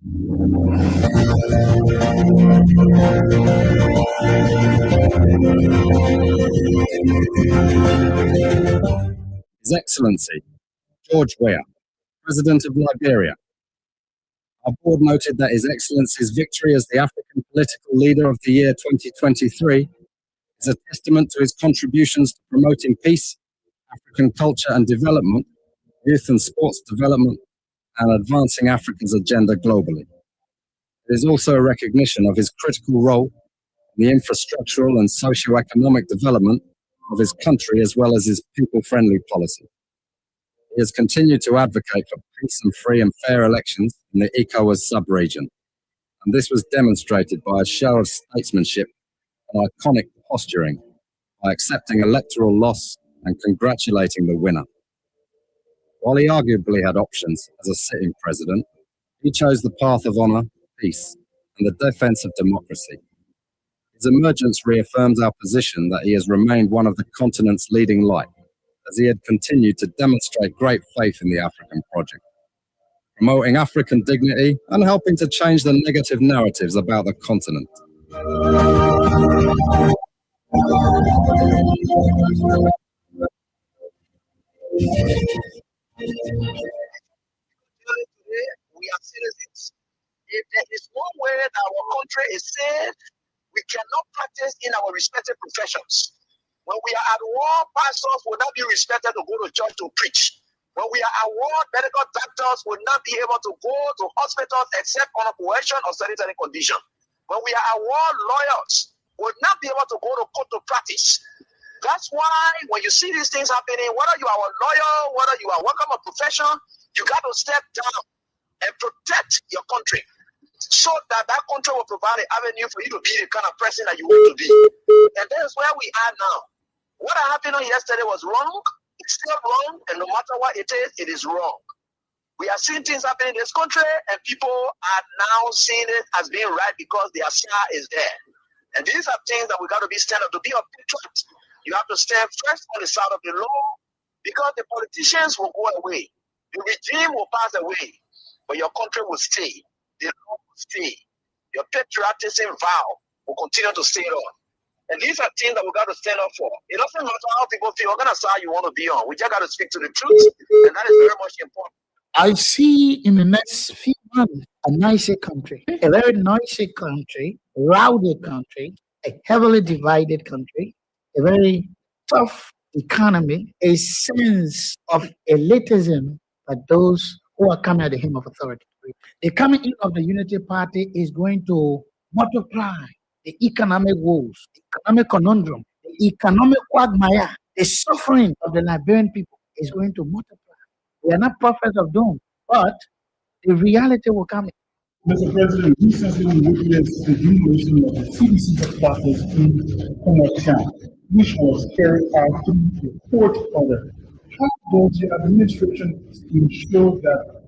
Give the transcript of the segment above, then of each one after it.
His Excellency George Weah, President of Liberia. Our board noted that His Excellency's victory as the African Political Leader of the year 2023 is a testament to his contributions to promoting peace, African culture and development, youth and sports development, and advancing Africa's agenda globally. It is also a recognition of his critical role in the infrastructural and socio-economic development of his country, as well as his people-friendly policy. He has continued to advocate for peace and free and fair elections in the ECOWAS sub-region, and this was demonstrated by a show of statesmanship and iconic posturing by accepting electoral loss and congratulating the winner. While he arguably had options as a sitting president, he chose the path of honor, peace, and the defense of democracy. His emergence reaffirms our position that he has remained one of the continent's leading light, as he had continued to demonstrate great faith in the African project, promoting African dignity and helping to change the negative narratives about the continent. We are citizens. If there is one way that our country is safe, we cannot practice in our respective professions. When we are at war, pastors will not be respected to go to church to preach. When we are at war, medical doctors will not be able to go to hospitals except on a coercion or sanitary condition. When we are at war, lawyers will not be able to go to court to practice. That's why when you see these things happening, whether you are a lawyer, whether you are working a profession, you got to step down and protect your country so that that country will provide an avenue for you to be the kind of person that you want to be. And that is where we are now. What happened yesterday was wrong. It's still wrong. And no matter what it is wrong. We are seeing things happening in this country, and people are now seeing it as being right because their star is there. And these are things that we got to be stand up to be a patriot. You have to stand first on the side of the law, because the politicians will go away. The regime will pass away, but your country will stay. The law will stay. Your patriotism vow will continue to stay on. And these are things that we got to stand up for. It doesn't matter how people feel, what kind of side you want to be on. We just got to speak to the truth, and that is very much important. I see in the next few months a nicer country, a very noisy country, rowdy country, a heavily divided country, a very tough economy, a sense of elitism by those who are coming at the hem of authority. The coming in of the Unity Party is going to multiply the economic woes, the economic conundrum, the economic quagmire, the suffering of the Liberian people is going to multiply. We are not prophets of doom, but the reality will come. Mr. President, recently we witnessed the demolition of the CDC headquarters in Comotown, which was carried out through a court order. How does the administration ensure that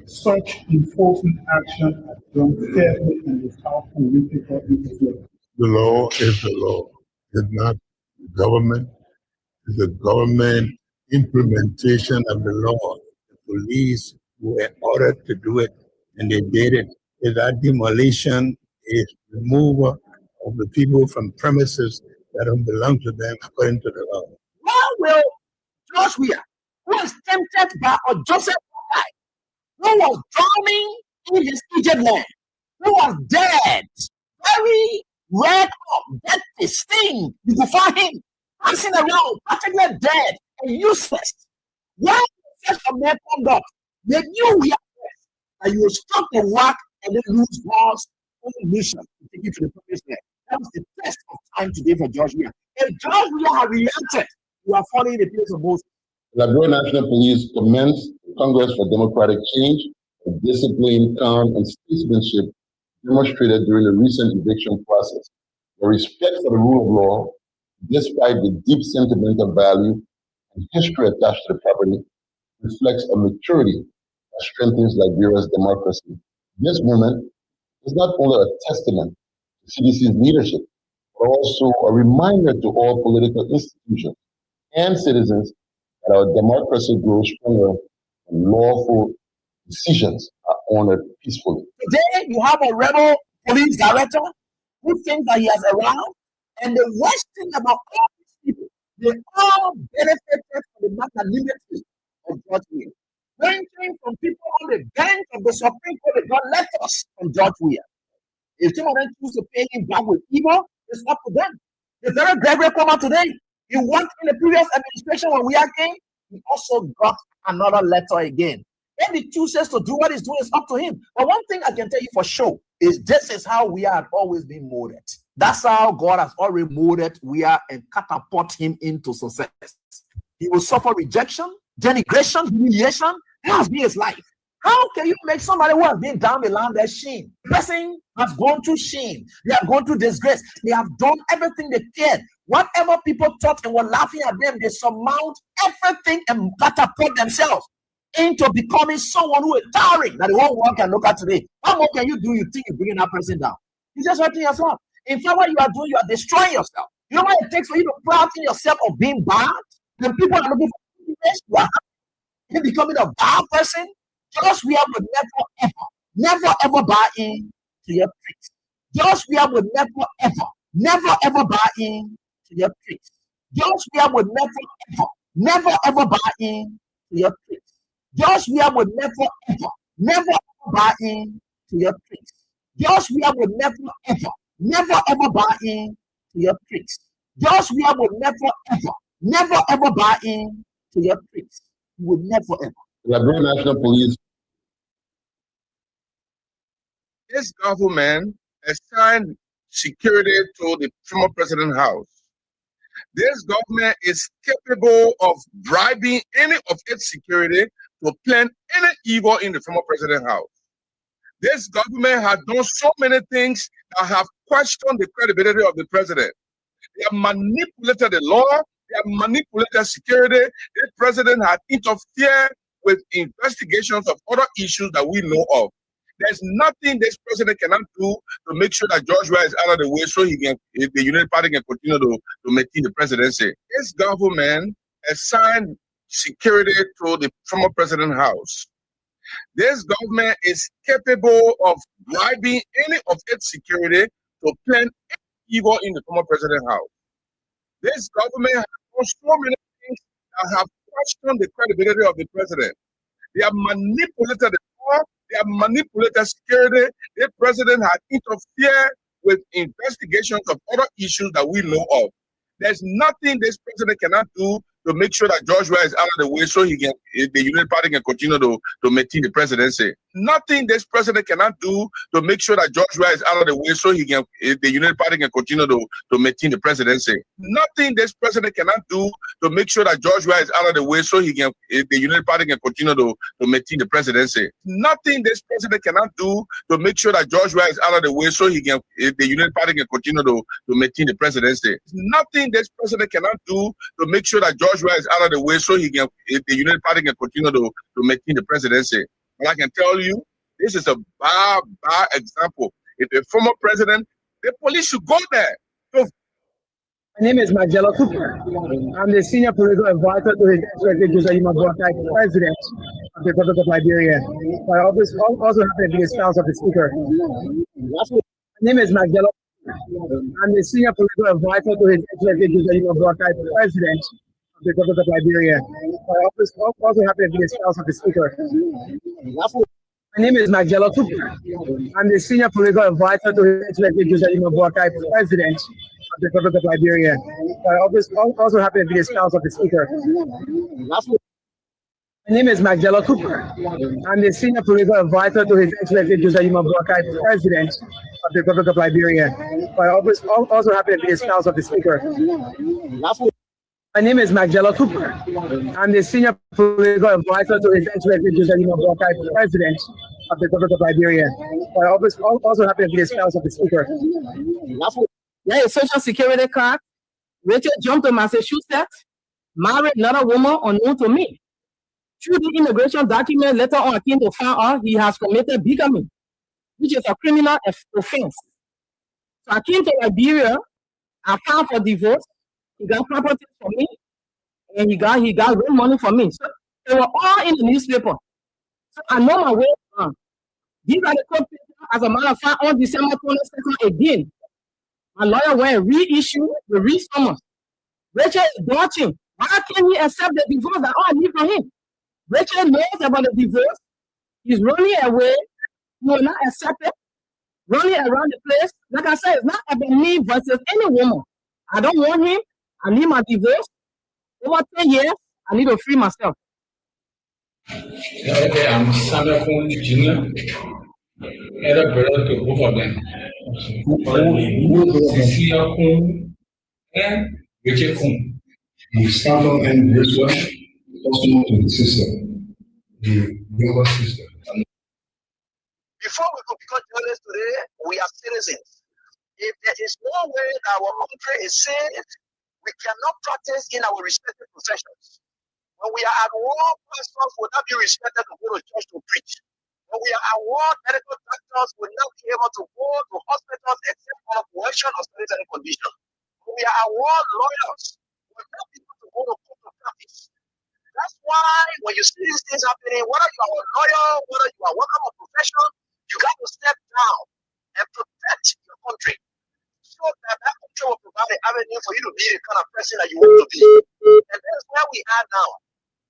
such enforcement action is done fairly and without political interference? The law is the law. It's not the government. It's the government implementation of the law. The police were ordered to do it, and they did it. If that demolition is removal of the people from premises that don't belong to them according to the law. Why will George Weah, who is tempted by a Joseph who was drowning in his Egypt land, who was dead, very red up, dead sting, you can find him passing around, practically dead and useless. Why such a man conduct? They knew we are that you will stop the work and then lose God's own mission to take you to the promised land. That was the test of time today for George Weah. If George Weah had reacted, you are following the place of Moses. The Liberian National Police commenced the Congress for Democratic Change, a discipline, calm, and statesmanship demonstrated during the recent eviction process. The respect for the rule of law, despite the deep sentimental value and history attached to the property, reflects a maturity that strengthens Liberia's democracy. This moment is not only a testament to CDC's leadership, but also a reminder to all political institutions and citizens that our democracy grows stronger when lawful decisions are honored peacefully. Today, you have a rebel police director who thinks that he has around. And the worst thing about all these people, they all benefited from the magnanimity of George Weah. Ranging from people on the bench of the Supreme Court that got letters from George Weah. If some of them choose to pay him back with evil, it's up to them. The very Gregory come out today. He worked in the previous administration when Weah came. He also got another letter again. When he chooses to do what he's doing, it's up to him. But one thing I can tell you for sure is this is how we had always been molded. That's how God has already molded Weah and catapult him into success. He will suffer rejection, denigration, humiliation. That has been his life. How can you make somebody who has been down the line their shame? The person has gone through shame. They have gone through disgrace. They have done everything they cared. Whatever people thought and were laughing at them, they surmount everything and catapult themselves into becoming someone who is towering that the whole world can look at today. How more can you do? You think you're bringing that person down? You're just hurting yourself. In fact, what you are doing, you are destroying yourself. You know what it takes for you to proud in yourself of being bad? When people are looking for goodness, you're becoming a bad person. Just we would never ever buy in to your tricks. Just we would never ever buy in to your tricks. Just we would never ever buy in to your tricks. Just we would never ever buy in to your tricks. Just we would never ever buy in to your tricks. Just we would never ever buy in to your tricks. You would never ever. Liberia National Police. This government assigned security to the former president's house. This government is capable of bribing any of its security to plan any evil in the former president's house. This government has done so many things that have questioned the credibility of the president. They have manipulated the law. They have manipulated security. The president has interfered with investigations of other issues that we know of. There's nothing this president cannot do to make sure that George Weah is out of the way so the United Party can continue to maintain the presidency. This government assigned security to the former president's house. This government is capable of bribing any of its security to plan evil in the former president's house. This government has done so many things that have questioned the credibility of the president. They have manipulated the law. They have manipulated security. The president has interfered with investigations of other issues that we know of. There's nothing this president cannot do to make sure that George Weah is out of the way so the United Party can continue to maintain the presidency. Nothing this president cannot do to make sure that George Weah is out of the way so the United Party can continue to maintain the presidency. Nothing this president cannot do to make sure that George Weah is out of the way so the United Party can continue to maintain the presidency. Nothing this president cannot do to make sure that George Weah is out of the way so the United Party can continue to maintain the presidency. Nothing this president cannot do to make sure that George Weah is out of the way so the United Party can continue to maintain the presidency. And I can tell you, this is a bad example. If the former president, the police should go there. So, my name is Magella Cooper. I'm the senior political advisor to His Excellency Josiah Boakai, President of the Republic of Liberia. I also happen to be the spouse of the Speaker. My name is Magella Cooper. I'm the senior political advisor to His Excellency Josiah Boakai, President of the Republic of Liberia. I also happen to be the spouse of the Speaker. My name is Magella Cooper. I'm the senior political advisor to His Excellency Josiah Boakai, President of the Republic of Liberia. I also happen to be the spouse of the Speaker. My name is Magella Cooper. I'm the senior political advisor to His Excellency Josiah Boakai, President of the Republic of Liberia. I also happen to be the spouse of the Speaker. My name is Magella Cooper. I'm the senior political advisor to His Excellency Josiah Boakai, President of the Republic of Liberia. I also happen to be the spouse of the Speaker. Yeah, a social security card. Richard jumped to Massachusetts, married another woman unknown to me. Through the immigration document, later on I came to find out he has committed bigamy, which is a criminal offense. So I came to Liberia, I filed for divorce. He got property for me, and he got real money for me. So they were all in the newspaper. So I know my way around. These are the court papers as a matter of fact, on December 22nd again, my lawyer went and reissued the re-summons. Rachel is dodging. Why can't he accept the divorce that I need from him? Rachel knows about the divorce. He's running away. He will not accept it. Running around the place. Like I said, it's not about me versus any woman. I don't want him. I need my divorce. Over 10 years, I need to free myself. Okay, I'm Sandra Kuhn Jr. Elder brother to both of them. Cecilia Kuhn and Rachel Kuhn. Sandra and Rachel, customer to the sister, the younger sister. Before we could become journalists today, we are citizens. If there is no way that our country is safe, we cannot practice in our respective professions. When we are at war, pastors will not be respected to go to church to preach. When we are at war, medical doctors will not be able to go to hospitals except on coercion or sanitary condition. When we are at war, lawyers will not be able to go to court to practice. That's why when you see these things happening, whether you are a lawyer, whether you are working on profession, you got to step down and protect your country. So that country will provide an avenue for you to be the kind of person that you want to be. And that's where we are now.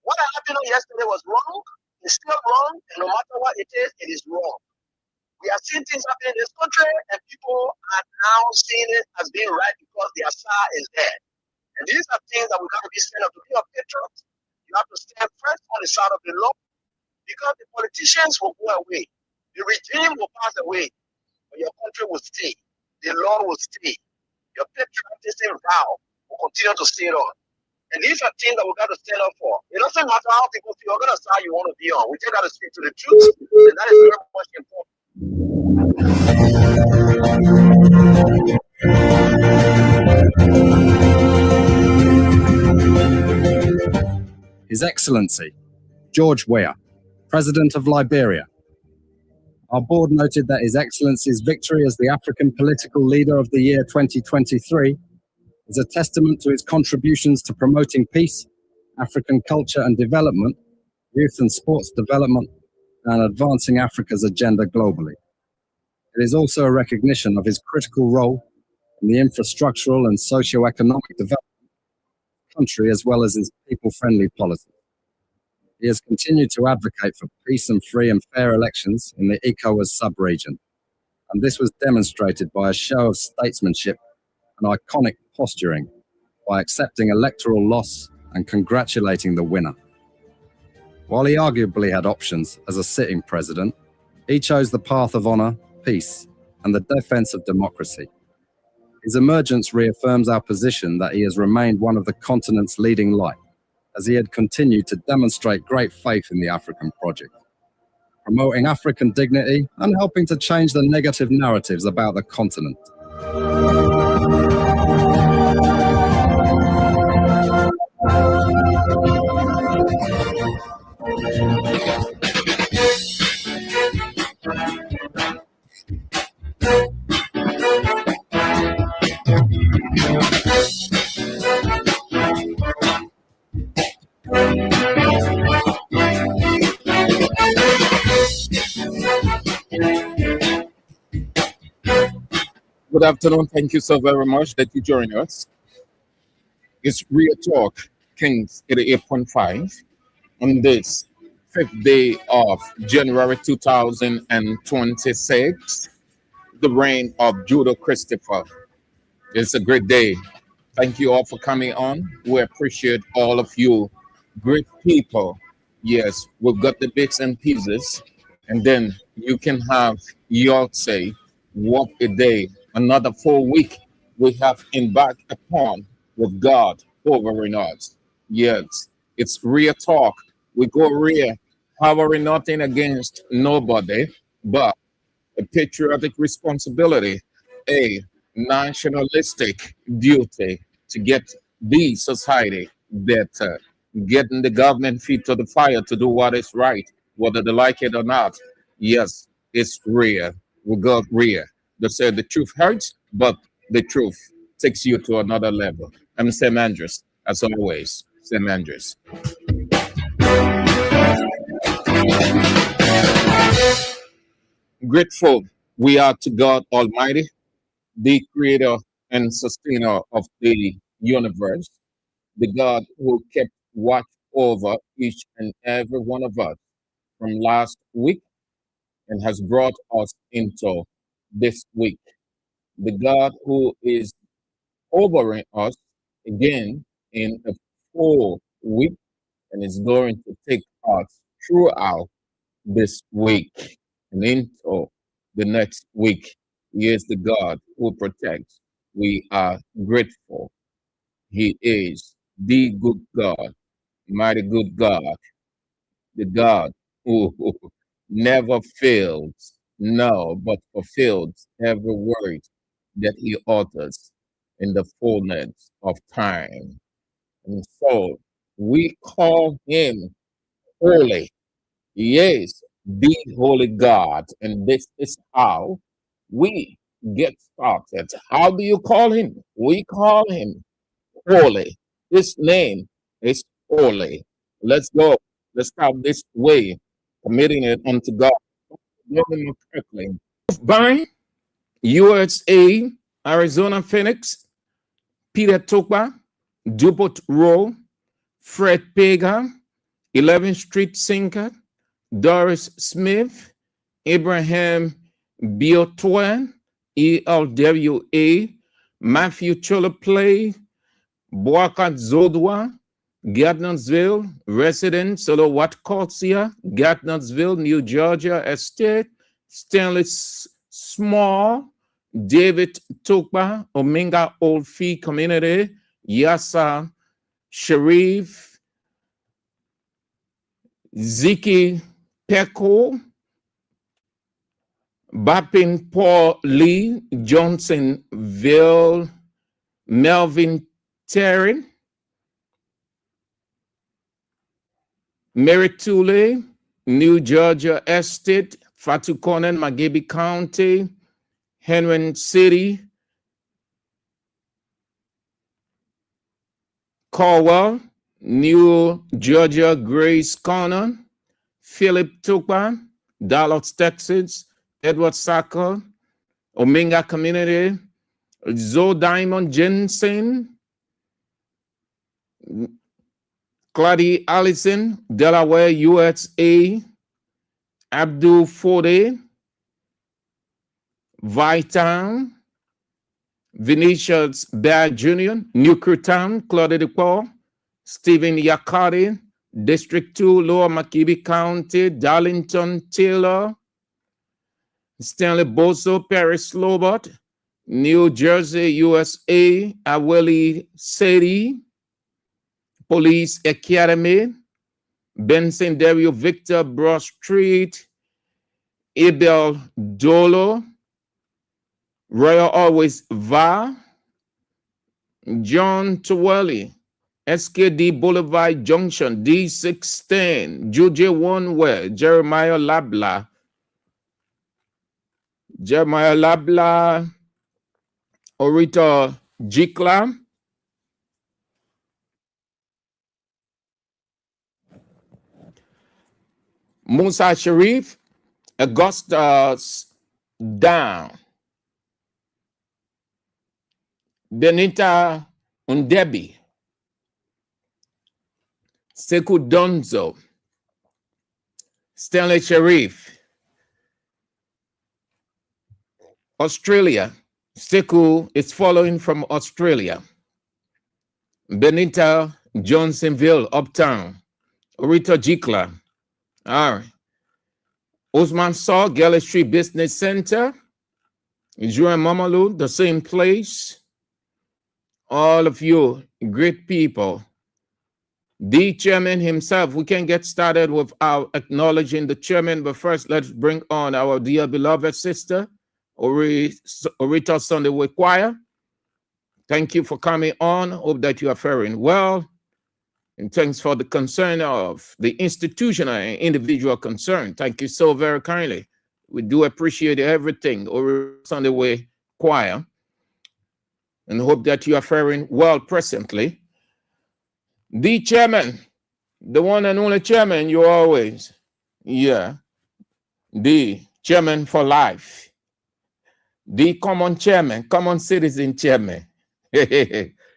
What happened yesterday was wrong. It's still wrong. And no matter what it is wrong. We are seeing things happen in this country, and people are now seeing it as being right because their star is there. And these are things that we got to be stand up to be a patriot. You have to stand first on the side of the law, because the politicians will go away. The regime will pass away, but your country will stay. The law will stay. Your patriotism vow will continue to stay on. And these are things that we got to stand up for. It doesn't matter how people feel, you're going to side you want to be on. We just got to speak to the truth, and that is very much important. His Excellency, George Weah, President of Liberia. Our board noted that His Excellency's victory as the African Political Leader of the Year 2023 is a testament to his contributions to promoting peace, African culture and development, youth and sports development, and advancing Africa's agenda globally. It is also a recognition of his critical role in the infrastructural and socio-economic development of the country, as well as his people-friendly policies. He has continued to advocate for peace and free and fair elections in the ECOWAS sub-region, and this was demonstrated by a show of statesmanship and iconic posturing by accepting electoral loss and congratulating the winner. While he arguably had options as a sitting president, he chose the path of honor, peace, and the defense of democracy. His emergence reaffirms our position that he has remained one of the continent's leading light, as he had continued to demonstrate great faith in the African project, promoting African dignity and helping to change the negative narratives about the continent. Good afternoon. Thank you so very much that you join us. It's Real Talk, Kings 88.5, on this 5th day of January 2026, the reign of Judah Christopher. It's a great day. Thank you all for coming on. We appreciate all of you. Great people. Yes, we've got the bits and pieces, and then you can have your say. What a day. Another full week we have embarked upon with God hovering us. Yes, it's real talk. We go real, having nothing against nobody, but a patriotic responsibility, a nationalistic duty to get the society better, getting the government feet to the fire to do what is right, whether they like it or not. Yes, it's real. We got real. They say the truth hurts, but the truth takes you to another level. I'm Sam Andrews, as always. Sam Andrews. Grateful We are to God Almighty, the creator and sustainer of the universe, the God who kept watch over each and every one of us from last week and has brought us into this week. The God who is overing us again in a full week and is going to take us throughout this week and into the next week. He is the God who protects. We are grateful. He is the good God, mighty good God, the God who never fails, no, but fulfills every word that he utters in the fullness of time. And so we call him holy. He is the holy God. And this is how we get started. How do you call him? We call him holy. His name is holy. Let's go. Let's start this way, committing it unto God. Norman McCircling. Barry, USA, Arizona Phoenix, Peter Tokba, Dupont Row, Fred Pega, 11th Street Sinker, Doris Smith, Abraham Biotwan, ELWA, Matthew Choloplay, Boakat Zodwa, Gardnersville, resident Solowat Corsia, Gardnersville, New Georgia Estate, Stanley Small, David Tokba, Omega Old Fee Community, Yasa Sharif, Ziki Peko, Bapin Paul Lee, Johnsonville, Melvin Terry, Meritule, New Georgia Estate, Fatu Conan, Magabe County, Henry City, Caldwell, New Georgia Grace Corner, Philip Tukpa, Dallas, Texas, Edward Saka, Omega Community, Zoe Diamond Jensen, Claudie Allison, Delaware, USA, Abdul Fode, Vitan, Vinicius Bear Jr., New Curtown, Claude DePaul, Stephen Yakari, District 2, Lower Makibi County, Darlington Taylor, Stanley Boso, Paris Lobot, New Jersey, USA, Aweli Sedi, Police Academy, Benson Dario Victor Broad Street, Abel Dolo, Royal Always Va, John Towelli, SKD Boulevard Junction, D16, Juju One Way, Jeremiah Labla, Orita Jikla, Musa Sharif, Augustus Down, Benita Undebi, Sekou Donzo, Stanley Sharif, Australia. Sekou is following from Australia. Benita Johnsonville, Uptown. Orita Jikla. All right. Osman Saw, Galley Street Business Center. Juan Mamalu, the same place. All of you, great people. The chairman himself, we can get started without acknowledging the chairman, but first let's bring on our dear beloved sister, Orita Sunday Way Choir. Thank you for coming on. Hope that you are faring well. And thanks for the concern of the institutional and individual concern. Thank you so very kindly. We do appreciate everything, Orita Sunday Way Choir. And hope that you are faring well presently. The chairman, the one and only chairman, you always, yeah, the chairman for life. the common chairman, common citizen chairman,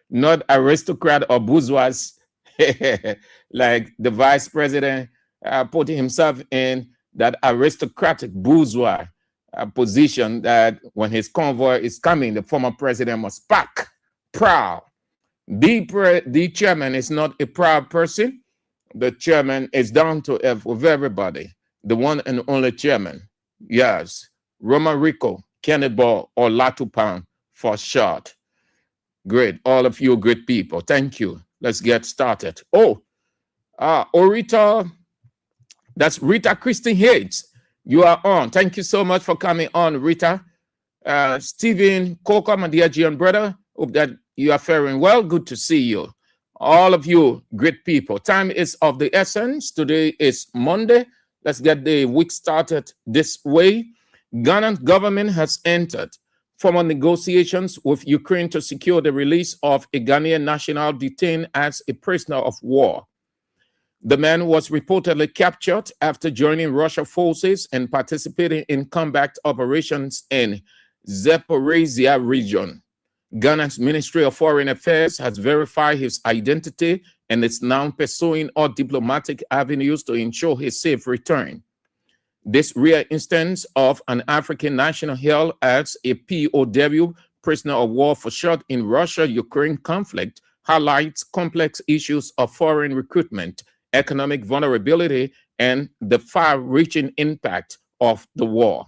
not aristocrat or bourgeois, like the vice president put himself in that aristocratic bourgeois position that when his convoy is coming, the former president must pack proud. The chairman is not a proud person. The chairman is down to earth with everybody. The one and only chairman. Yes. Roman Rico, Kenneth Ball, or Latupan for short. Great. All of you great people. Thank you. Let's get started. Rita, that's Rita Christine Hayes. You are on. Thank you so much for coming on, Rita. Stephen Coca, my dear Gian brother. Hope that you are faring well. Good to see you. All of you great people. Time is of the essence. Today is Monday. Let's get the week started this way. Ghana's government has entered formal negotiations with Ukraine to secure the release of a Ghanaian national detained as a prisoner of war. The man was reportedly captured after joining Russian forces and participating in combat operations in Zaporizhia region. Ghana's Ministry of Foreign Affairs has verified his identity and is now pursuing all diplomatic avenues to ensure his safe return. This rare instance of an African national held as a POW, prisoner of war for short, in Russia-Ukraine conflict highlights complex issues of foreign recruitment, economic vulnerability, and the far-reaching impact of the war.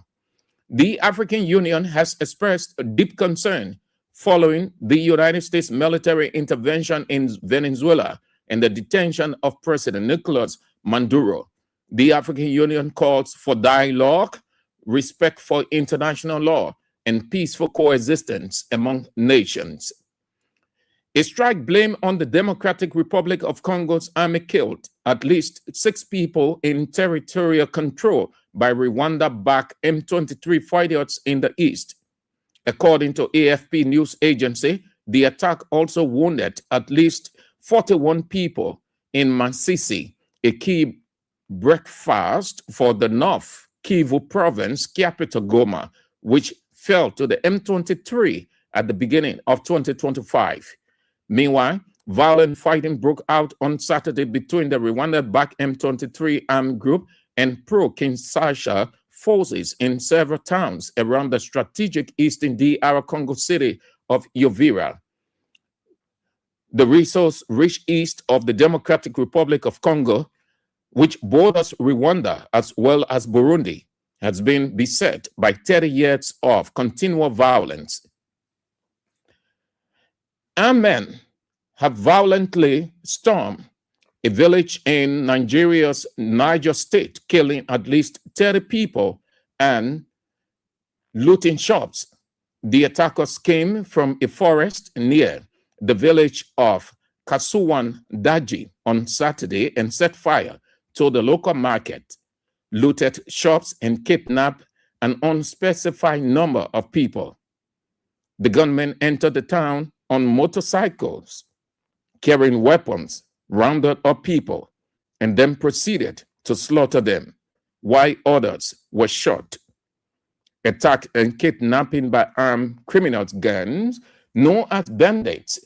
The African Union has expressed a deep concern following the United States military intervention in Venezuela and the detention of President Nicolas Maduro. The African Union calls for dialogue, respect for international law, and peaceful coexistence among nations. A strike blame on the Democratic Republic of Congo's army killed at least 6 people in territorial control by Rwanda-backed M23 fighters in the east. According to AFP news agency, the attack also wounded at least 41 people in Masisi, a key breakfast for the North Kivu province capital Goma, which fell to the M23 at the beginning of 2025. Meanwhile, violent fighting broke out on Saturday between the Rwanda-backed M23 armed group and pro-Kinshasa forces in several towns around the strategic eastern DR Congo city of Uvira. The resource-rich east of the Democratic Republic of Congo, which borders Rwanda as well as Burundi, has been beset by 30 years of continual violence. Armed men have violently stormed a village in Nigeria's Niger State, killing at least 30 people and looting shops. The attackers came from a forest near the village of Kasuwan Daji on Saturday and set fire to the local market, looted shops, and kidnapped an unspecified number of people. The gunmen entered the town on motorcycles, carrying weapons, rounded up people, and then proceeded to slaughter them, while others were shot. Attack and kidnapping by armed criminals gangs, known as bandits,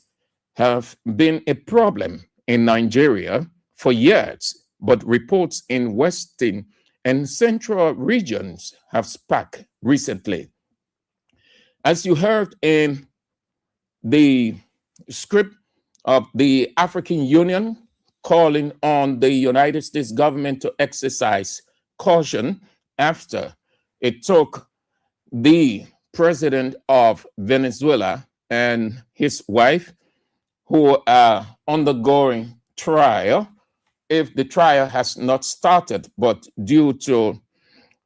have been a problem in Nigeria for years, but reports in western and central regions have sparked recently. As you heard in the script of the African Union calling on the United States government to exercise caution after it took the president of Venezuela and his wife, who are undergoing trial, if the trial has not started, but due to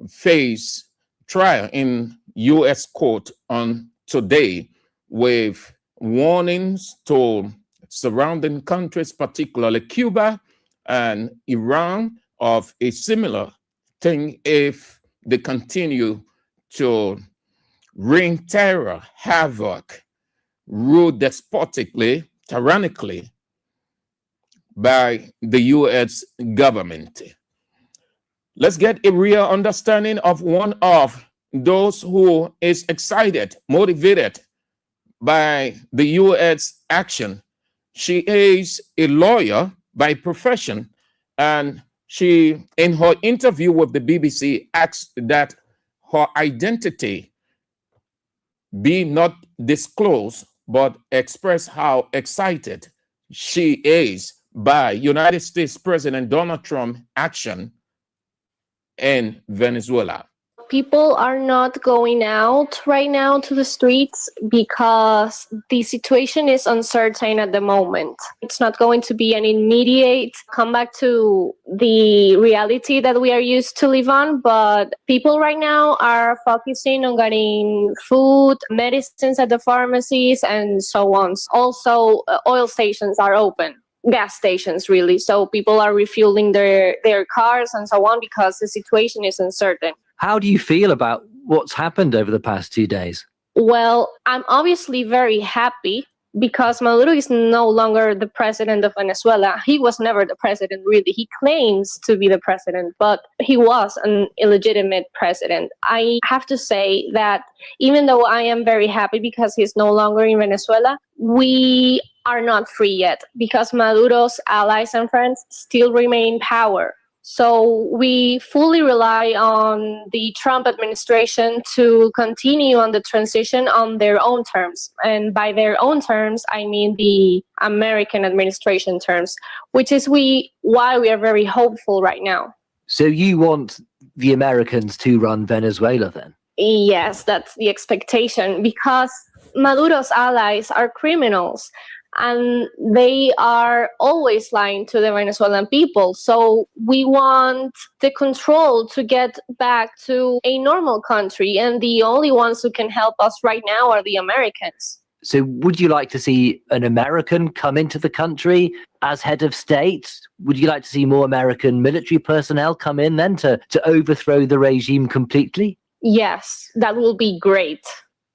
face trial in U.S. court on today, with warnings to surrounding countries, particularly Cuba and Iran, of a similar thing if they continue to wreak terror, havoc, rule despotically, tyrannically by the U.S. government. Let's get a real understanding of one of those who is excited, motivated by the U.S. action. She is a lawyer by profession, and she, in her interview with the BBC, asked that her identity be not disclosed, but express how excited she is by United States President Donald Trump action in Venezuela. People are not going out right now to the streets because the situation is uncertain at the moment. It's not going to be an immediate comeback to the reality that we are used to live on, but people right now are focusing on getting food, medicines at the pharmacies, and so on. Also, oil stations are open. Gas stations, really. So people are refueling their cars and so on because the situation is uncertain. How do you feel about what's happened over the past 2 days? Well, I'm obviously very happy because Maduro is no longer the president of Venezuela. He was never the president, really. He claims to be the president, but he was an illegitimate president. I have to say that even though I am very happy because he's no longer in Venezuela, we are not free yet because Maduro's allies and friends still remain in power. So we fully rely on the Trump administration to continue on the transition on their own terms. And by their own terms, I mean the American administration terms, which is why we are very hopeful right now. So you want the Americans to run Venezuela then? Yes, that's the expectation because Maduro's allies are criminals. And they are always lying to the Venezuelan people. So we want the control to get back to a normal country. And the only ones who can help us right now are the Americans. So would you like to see an American come into the country as head of state? Would you like to see more American military personnel come in then to overthrow the regime completely? Yes, that will be great.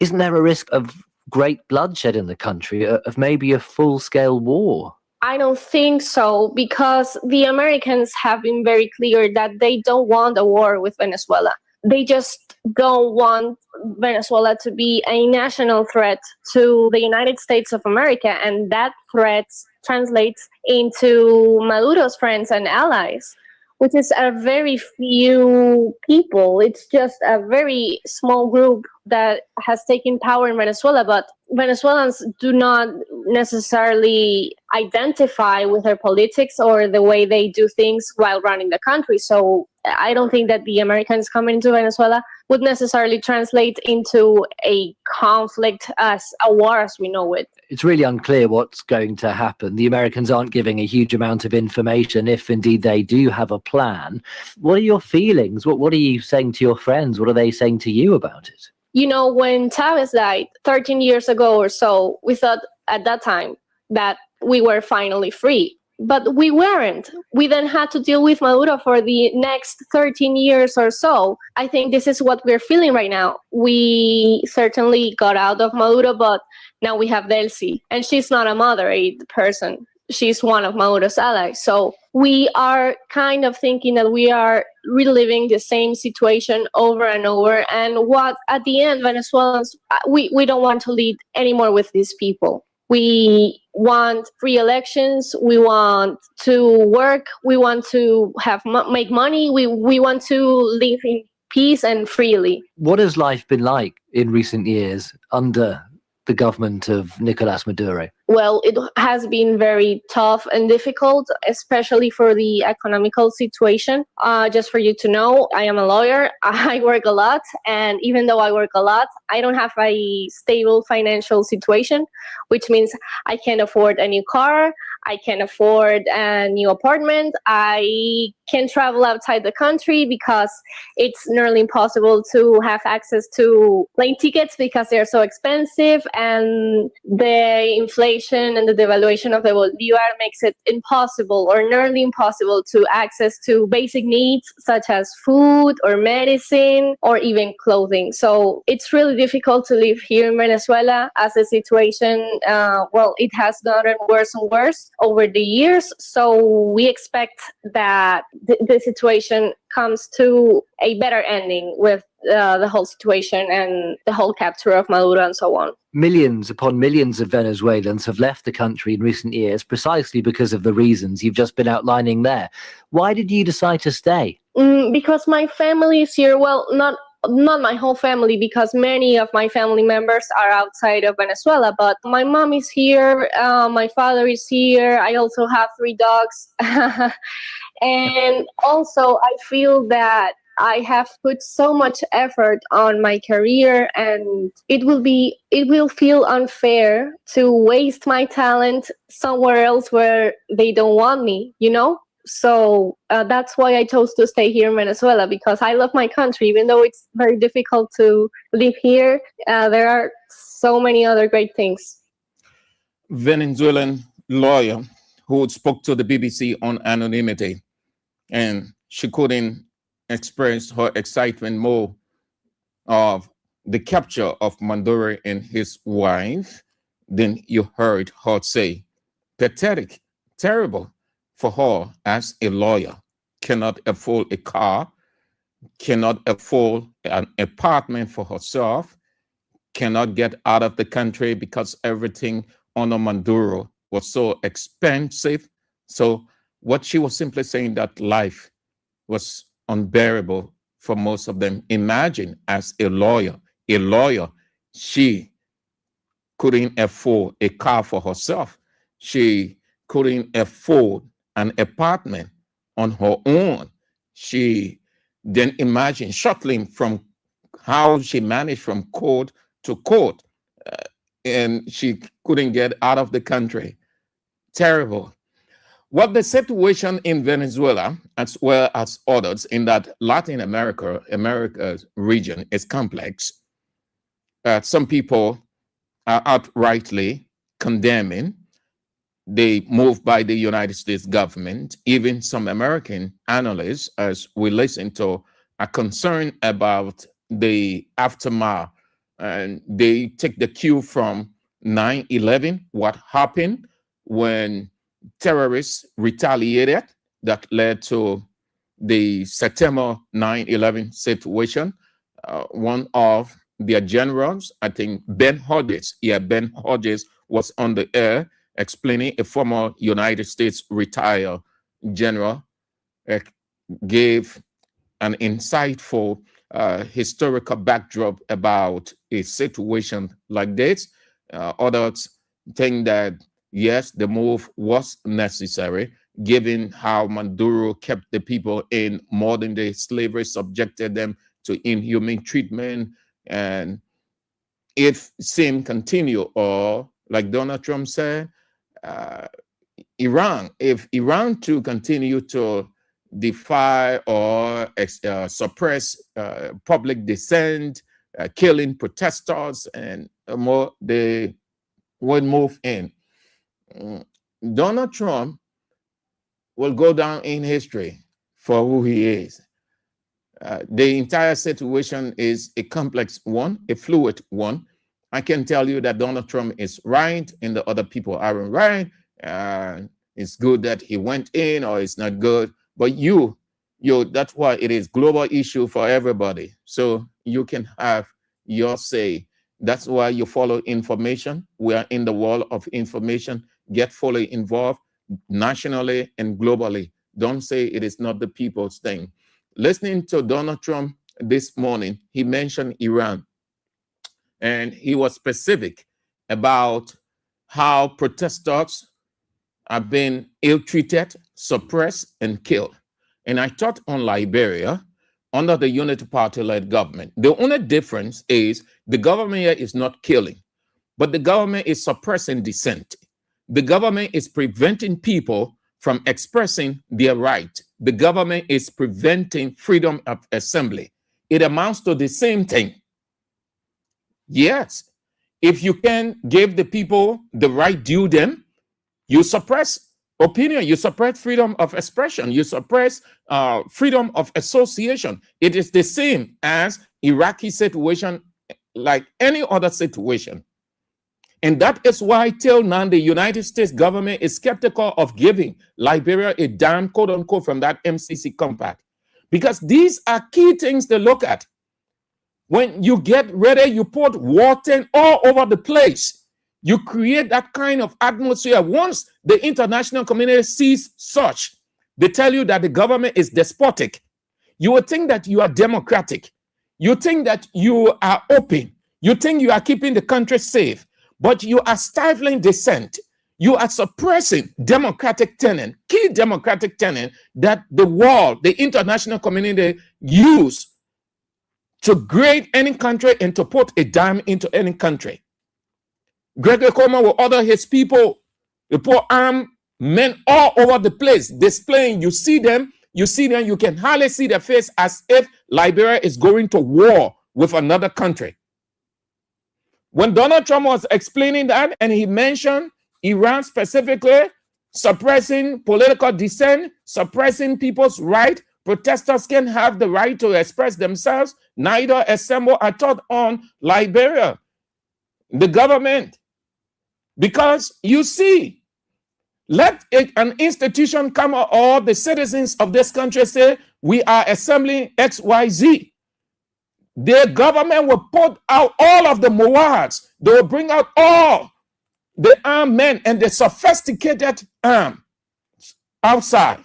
Isn't there a risk of great bloodshed in the country, of maybe a full-scale war? I don't think so, because the Americans have been very clear that they don't want a war with Venezuela. They just don't want Venezuela to be a national threat to the United States of America, and that threat translates into Maduro's friends and allies, which is a very few people. It's just a very small group that has taken power in Venezuela, but Venezuelans do not necessarily identify with their politics or the way they do things while running the country. So I don't think that the Americans coming into Venezuela would necessarily translate into a conflict as a war as we know it. It's really unclear what's going to happen. The Americans aren't giving a huge amount of information, if indeed they do have a plan. What are your feelings? What are you saying to your friends? What are they saying to you about it? You know, when Chavez died 13 years ago or so, we thought at that time that we were finally free. But we weren't. We then had to deal with Maduro for the next 13 years or so. I think this is what we're feeling right now. We certainly got out of Maduro, but now we have Delcy. And she's not a moderate person. She's one of Maduro's allies. So we are kind of thinking that we are reliving the same situation over and over. And what, at the end, Venezuelans, we don't want to lead anymore with these people. We want free elections. We want to work. We want to have make money. We want to live in peace and freely. What has life been like in recent years under the government of Nicolas Maduro? Well, it has been very tough and difficult, especially for the economical situation. Just for you to know, I am a lawyer. I work a lot. And even though I work a lot, I don't have a stable financial situation, which means I can't afford a new car. I can't afford a new apartment. I can't travel outside the country because it's nearly impossible to have access to plane tickets because they're so expensive, and the inflation and the devaluation of the Bolivar makes it impossible or nearly impossible to access to basic needs such as food or medicine or even clothing. So it's really difficult to live here in Venezuela as the situation, it has gotten worse and worse over the years. So we expect that the situation comes to a better ending with the whole situation and the whole capture of Maduro and so on. Millions upon millions of Venezuelans have left the country in recent years precisely because of the reasons you've just been outlining there. Why did you decide to stay? Because my family is here. Well, not my whole family, because many of my family members are outside of Venezuela, but my mom is here, my father is here, I also have 3 dogs. And also I feel that I have put so much effort on my career, and it will feel unfair to waste my talent somewhere else where they don't want me, you know? So that's why I chose to stay here in Venezuela, because I love my country. Even though it's very difficult to live here, there are so many other great things. Venezuelan lawyer who spoke to the BBC on anonymity, and she couldn't express her excitement more of the capture of Maduro and his wife than you heard her say. Pathetic, terrible for her as a lawyer. Cannot afford a car, cannot afford an apartment for herself, cannot get out of the country because everything under Maduro was so expensive. So what she was simply saying, that life was unbearable for most of them. Imagine, as a lawyer, she couldn't afford a car for herself. She couldn't afford an apartment on her own. She then imagine shuttling from how she managed from court to court, and she couldn't get out of the country. Terrible. What the situation in Venezuela, as well as others in that Latin America's region, is complex. Some people are outrightly condemning the move by the United States government. Even some American analysts, as we listen to, are concerned about the aftermath. And they take the cue from 9/11, what happened when terrorists retaliated, that led to the September 9/11 situation. One of their generals, I think Ben Hodges, Ben Hodges was on the air explaining, a former United States retired general, gave an insightful historical backdrop about a situation like this. Others think that, yes, the move was necessary, given how Maduro kept the people in modern day slavery, subjected them to inhuman treatment. And if same continue, or like Donald Trump said, if Iran to continue to defy or suppress public dissent, killing protesters and more, they would move in. Donald Trump will go down in history for who he is. The entire situation is a complex one, a fluid one. I can tell you that Donald Trump is right and the other people aren't right. It's good that he went in, or it's not good. But that's why it is global issue for everybody. So you can have your say. That's why you follow information. We are in the world of information. Get fully involved nationally and globally. Don't say it is not the people's thing. Listening to Donald Trump this morning, he mentioned Iran. And he was specific about how protesters have been ill-treated, suppressed, and killed. And I thought on Liberia, under the Unity Party-led government, the only difference is the government here is not killing, but the government is suppressing dissent. The government is preventing people from expressing their right. The government is preventing freedom of assembly. It amounts to the same thing. Yes, if you can give the people the right due them, you suppress opinion, you suppress freedom of expression, you suppress freedom of association. It is the same as Iraqi situation, like any other situation. And that is why till now the United States government is skeptical of giving Liberia a dime, quote unquote, from that MCC compact. Because these are key things to look at. When you get ready, you put water all over the place. You create that kind of atmosphere. Once the international community sees such, they tell you that the government is despotic. You will think that you are democratic. You think that you are open. You think you are keeping the country safe, but you are stifling dissent. You are suppressing democratic tenant, key democratic tenant that the world, the international community use to grade any country and to put a dime into any country. Gregory Coleman will order his people to put armed men all over the place, displaying. You see them, you can hardly see their face, as if Liberia is going to war with another country. When Donald Trump was explaining that, and he mentioned Iran specifically, suppressing political dissent, suppressing people's right, protesters can have the right to express themselves, neither assemble or thought on Liberia, the government. Because you see, let an institution come or the citizens of this country say, we are assembling XYZ. The government will put out all of the Moads. They will bring out all the armed men and the sophisticated arms outside.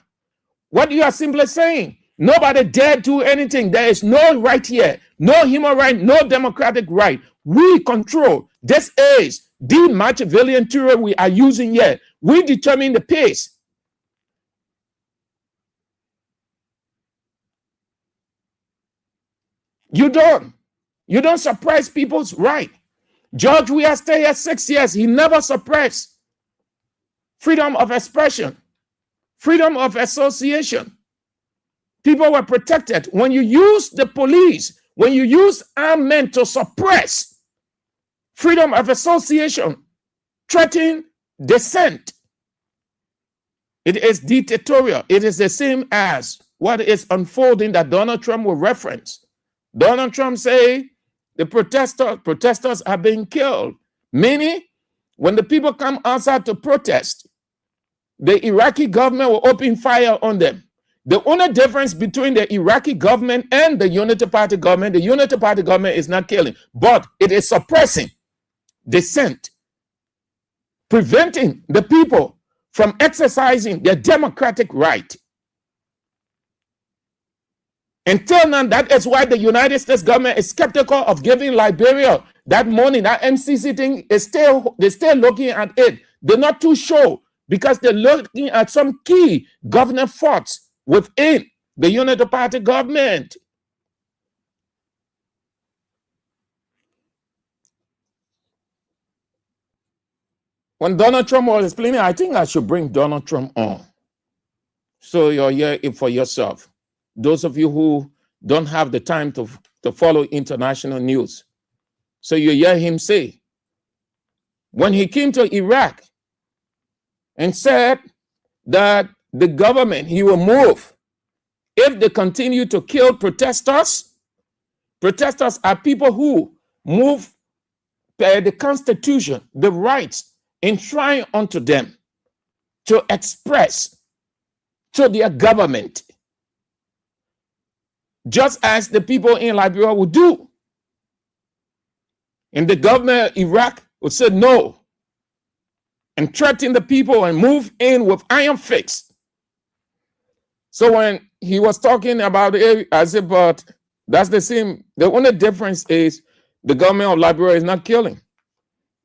What you are simply saying, nobody dare do anything. There is no right here, no human right, no democratic right. We control. This is the Machiavellian theory we are using here. We determine the pace. You don't suppress people's right. George Weah stayed here 6 years. He never suppressed freedom of expression, freedom of association. People were protected. When you use the police, when you use armed men to suppress freedom of association, threaten dissent, it is dictatorial. It is the same as what is unfolding that Donald Trump will reference. Donald Trump say the protesters are being killed. Meaning, when the people come outside to protest, the Iraqi government will open fire on them. The only difference between the Iraqi government and the Unity Party government, the Unity Party government is not killing, but it is suppressing dissent, preventing the people from exercising their democratic right. Until now, that is why the United States government is skeptical of giving Liberia that money. That MCC thing is they're still looking at it. They're not too sure because they're looking at some key government faults within the Unity Party government. When Donald Trump was explaining, I think I should bring Donald Trump on, so you're here for yourself. Those of you who don't have the time to follow international news. So you hear him say, when he came to Iraq and said that the government, he will move if they continue to kill protesters. Protesters are people who move per the Constitution, the rights enshrined unto them to express to their government, just as the people in Liberia would do. And the government of Iraq would say no and threaten the people and move in with iron fists. So when he was talking about it, I said, but that's the same. The only difference is the government of Liberia is not killing,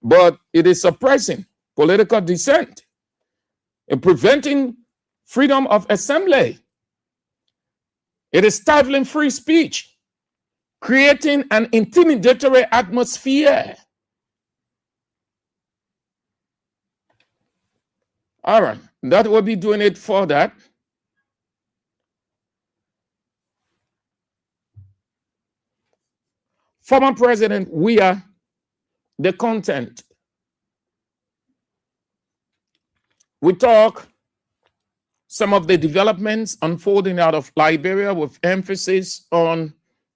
but it is suppressing political dissent and preventing freedom of assembly. It is stifling free speech, creating an intimidatory atmosphere. All right, that will be doing it for that. Former President Weah, the content. We talk some of the developments unfolding out of Liberia with emphasis on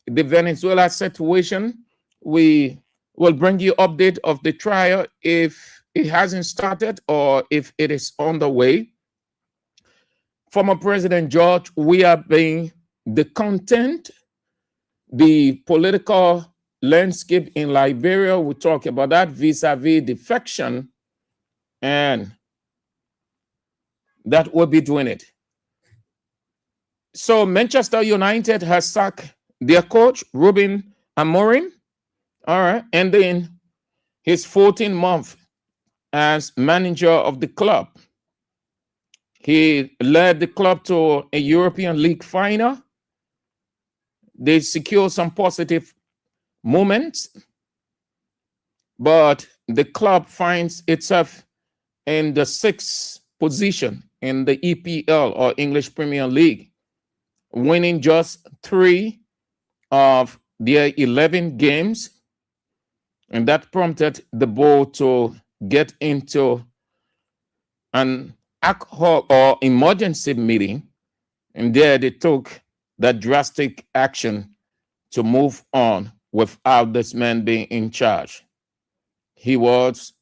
the Venezuela situation. We We'll bring you update of the trial if it hasn't started or if it is on the way. Former President George Weah being the content, the political landscape in Liberia. We'll talk about that vis-a-vis defection, and that will be doing it. So Manchester United has sacked their coach, Ruben Amorim. All right. And then his 14th month as manager of the club. He led the club to a European League final. They secured some positive moments, but the club finds itself in the 6th position in the EPL or English Premier League, winning just 3 of their 11 games. And that prompted the board to get into an ad hoc or emergency meeting. And there they took that drastic action to move on without this man being in charge. He was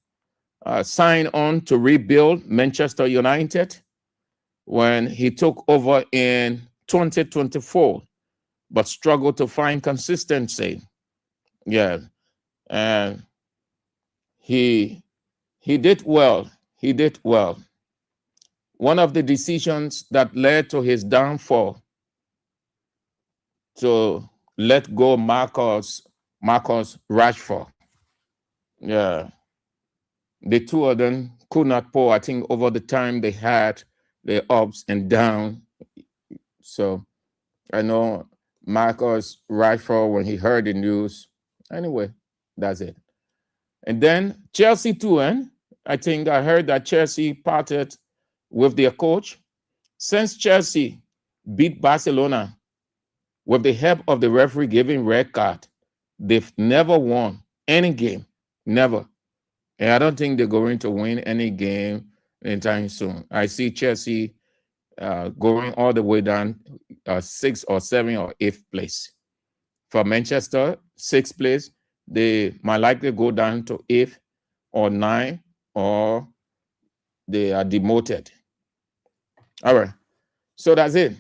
signed on to rebuild Manchester United when he took over in 2024, but struggled to find consistency. Yeah. And he did well. He did well. One of the decisions that led to his downfall, to let go Marcus Rashford. Yeah. The two of them could not pull, I think, over the time they had the ups and downs. So I know Marcus Rashford, when he heard the news, anyway, that's it. And then Chelsea too, I think I heard that Chelsea parted with their coach. Since Chelsea beat Barcelona with the help of the referee giving red card, they've never won any game, never. And I don't think they're going to win any game anytime soon. I see Chelsea going all the way down 6th or 7th or 8th place. For Manchester, 6th place, they might likely go down to 8th or 9th, or they are demoted. All right, so that's it.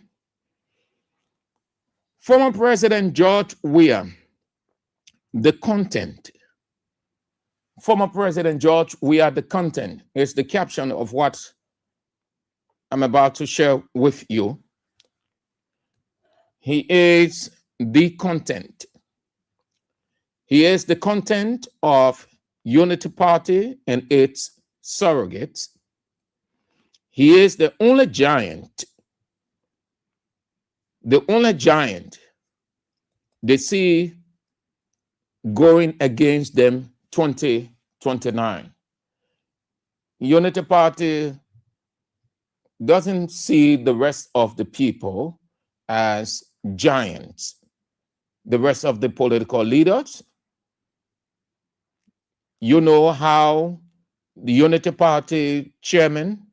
Former President George Weah, the content. Former President George Weah, the content is the caption of what I'm about to share with you. He is the content. He is the content of Unity Party and its surrogates. He is the only giant they see going against them 2029. Unity Party doesn't see the rest of the people as giants. The rest of the political leaders, you know how the Unity Party chairman,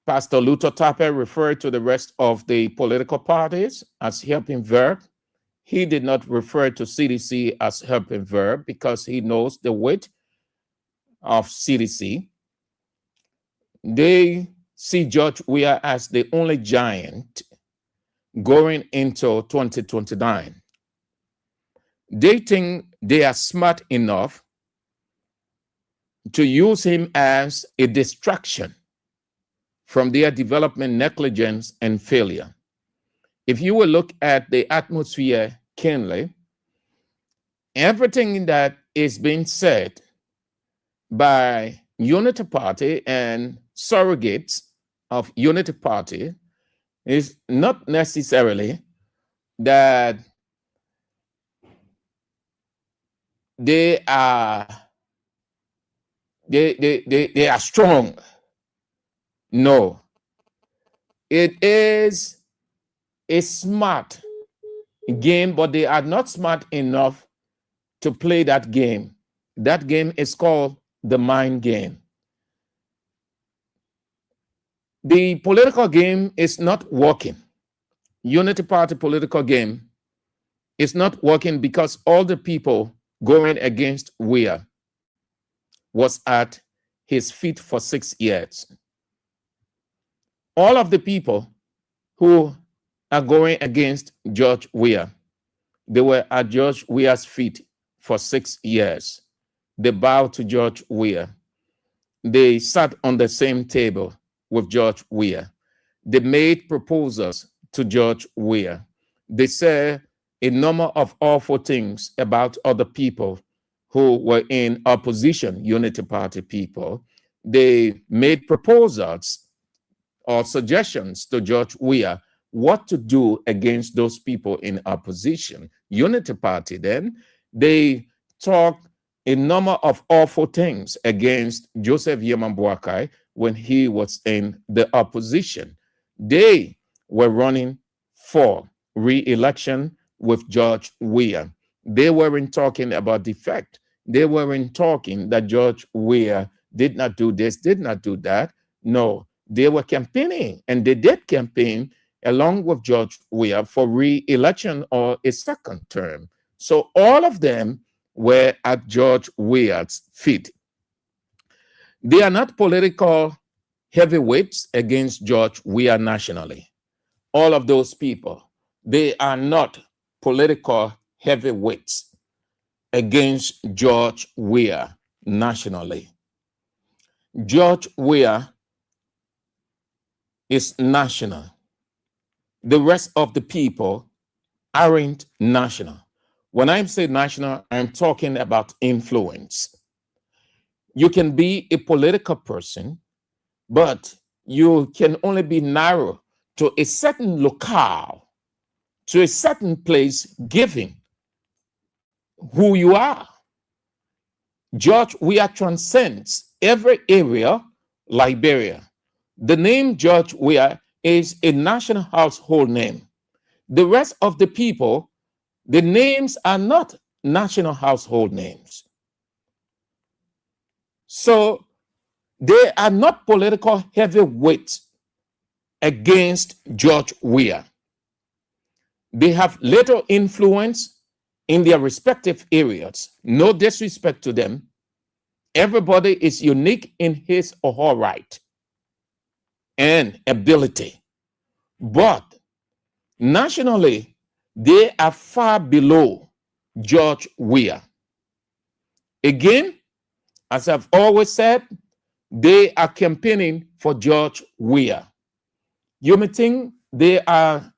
Pastor Luther Tapper, referred to the rest of the political parties as helping verb. He did not refer to CDC as helping verb because he knows the weight of CDC. They see George Weah as the only giant going into 2029. They think they are smart enough to use him as a distraction from their development negligence and failure. If you will look at the atmosphere keenly, everything that is being said by Unity Party and surrogates of Unity Party is not necessarily that they are strong. No, it is a smart game, but they are not smart enough to play that game. That game is called the mind game. The political game is not working. Unity Party political game is not working because all the people going against Weah was at his feet for 6 years. All of the people who are going against George Weah, they were at George Weah's feet for 6 years. They bowed to George Weah. They sat on the same table with George Weah. They made proposals to George Weah. They said a number of awful things about other people who were in opposition, Unity Party people. They made proposals or suggestions to George Weah what to do against those people in opposition. Unity Party then, they talked a number of awful things against Joseph Yeman Boakai when he was in the opposition. They were running for re-election with George Weah. They weren't talking about defect. They weren't talking that George Weah did not do this, did not do that. No, they were campaigning, and they did campaign along with George Weah for re-election or a second term. So all of them were at George Weah's feet. They are not political heavyweights against George Weah nationally. All of those people, they are not political heavyweights against George Weah nationally. George Weah is national. The rest of the people aren't national. When I say national, I'm talking about influence. You can be a political person, but you can only be narrow to a certain locale, to a certain place, given who you are. George Weah transcends every area, Liberia. The name George Weah is a national household name. The rest of the people, the names are not national household names. So they are not political heavyweights against George Weah. They have little influence in their respective areas. No disrespect to them. Everybody is unique in his or her right and ability. But nationally, they are far below George Weah. Again, as I've always said, they are campaigning for George Weah. You may think they are,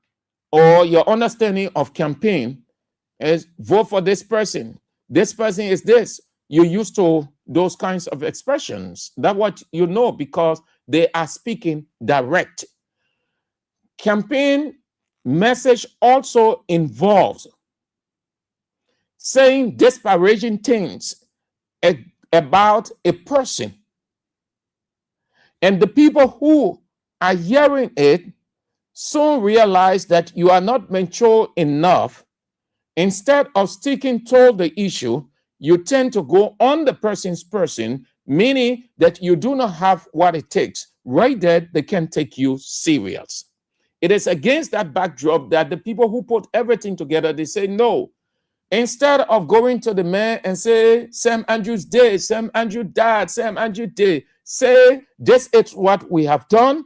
or your understanding of campaign is vote for this person. This person is this. You're used to those kinds of expressions. That's what you know because they are speaking direct. Campaign message also involves saying disparaging things about a person. And the people who are hearing it soon realize that you are not mature enough. Instead of sticking to the issue, you tend to go on the person's person, meaning that you do not have what it takes. Right there, they can take you serious. It is against that backdrop that the people who put everything together, they say, no. Instead of going to the man and say, Sam Andrews did, Sam Andrew died, Sam Andrew did, say, this is what we have done,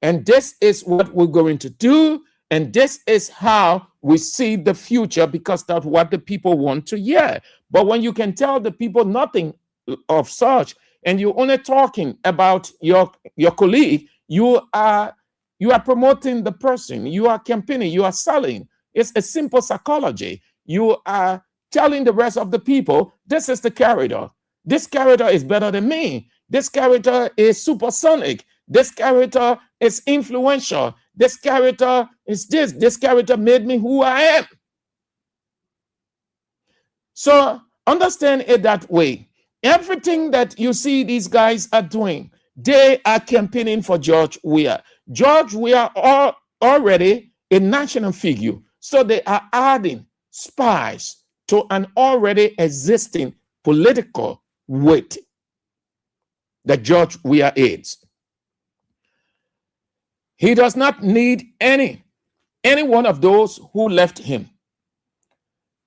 and this is what we're going to do, and this is how we see the future, because that's what the people want to hear. But when you can tell the people nothing of such, and you're only talking about your colleague, you are promoting the person, you are campaigning, you are selling. It's a simple psychology. You are telling the rest of the people, this is the character. This character is better than me. This character is supersonic. This character is influential. This character is this. This character made me who I am. So understand it that way. Everything that you see these guys are doing, they are campaigning for George Weah. George Weah already a national figure. So they are adding spice to an already existing political weight that George Weah is. He does not need any one of those who left him.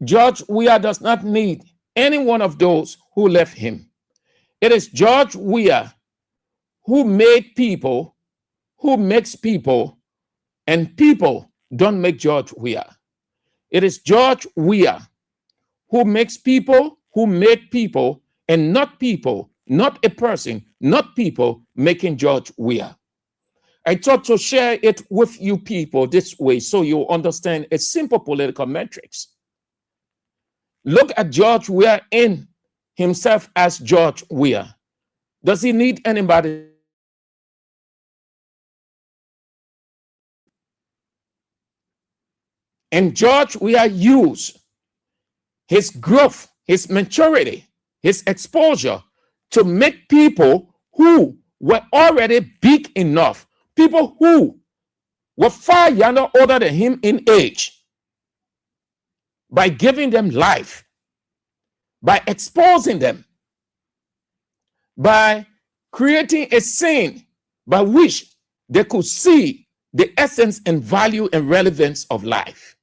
George Weah does not need any one of those who left him. It is George Weah who made people, who makes people, and people don't make George Weah. It is George Weah who makes people, who made people, and not people, not a person, not people making George Weah. I thought to share it with you people this way so you understand a simple political metrics. Look at George Weah in himself as George Weah. Does he need anybody? And George Weah used his growth, his maturity, his exposure to make people who were already big enough, people who were far younger, older than him in age, by giving them life, by exposing them, by creating a scene by which they could see the essence and value and relevance of life.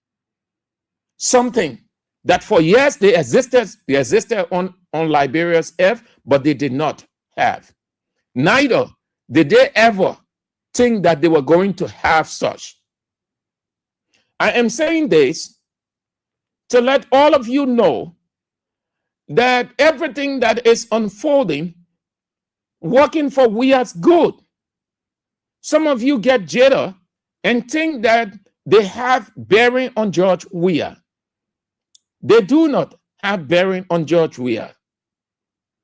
Something that for years they existed on Liberia's earth, but they did not have. Neither did they ever think that they were going to have such. I am saying this to let all of you know that everything that is unfolding, working for Weah's good. Some of you get jitter and think that they have bearing on George Weah. They do not have bearing on George Weah.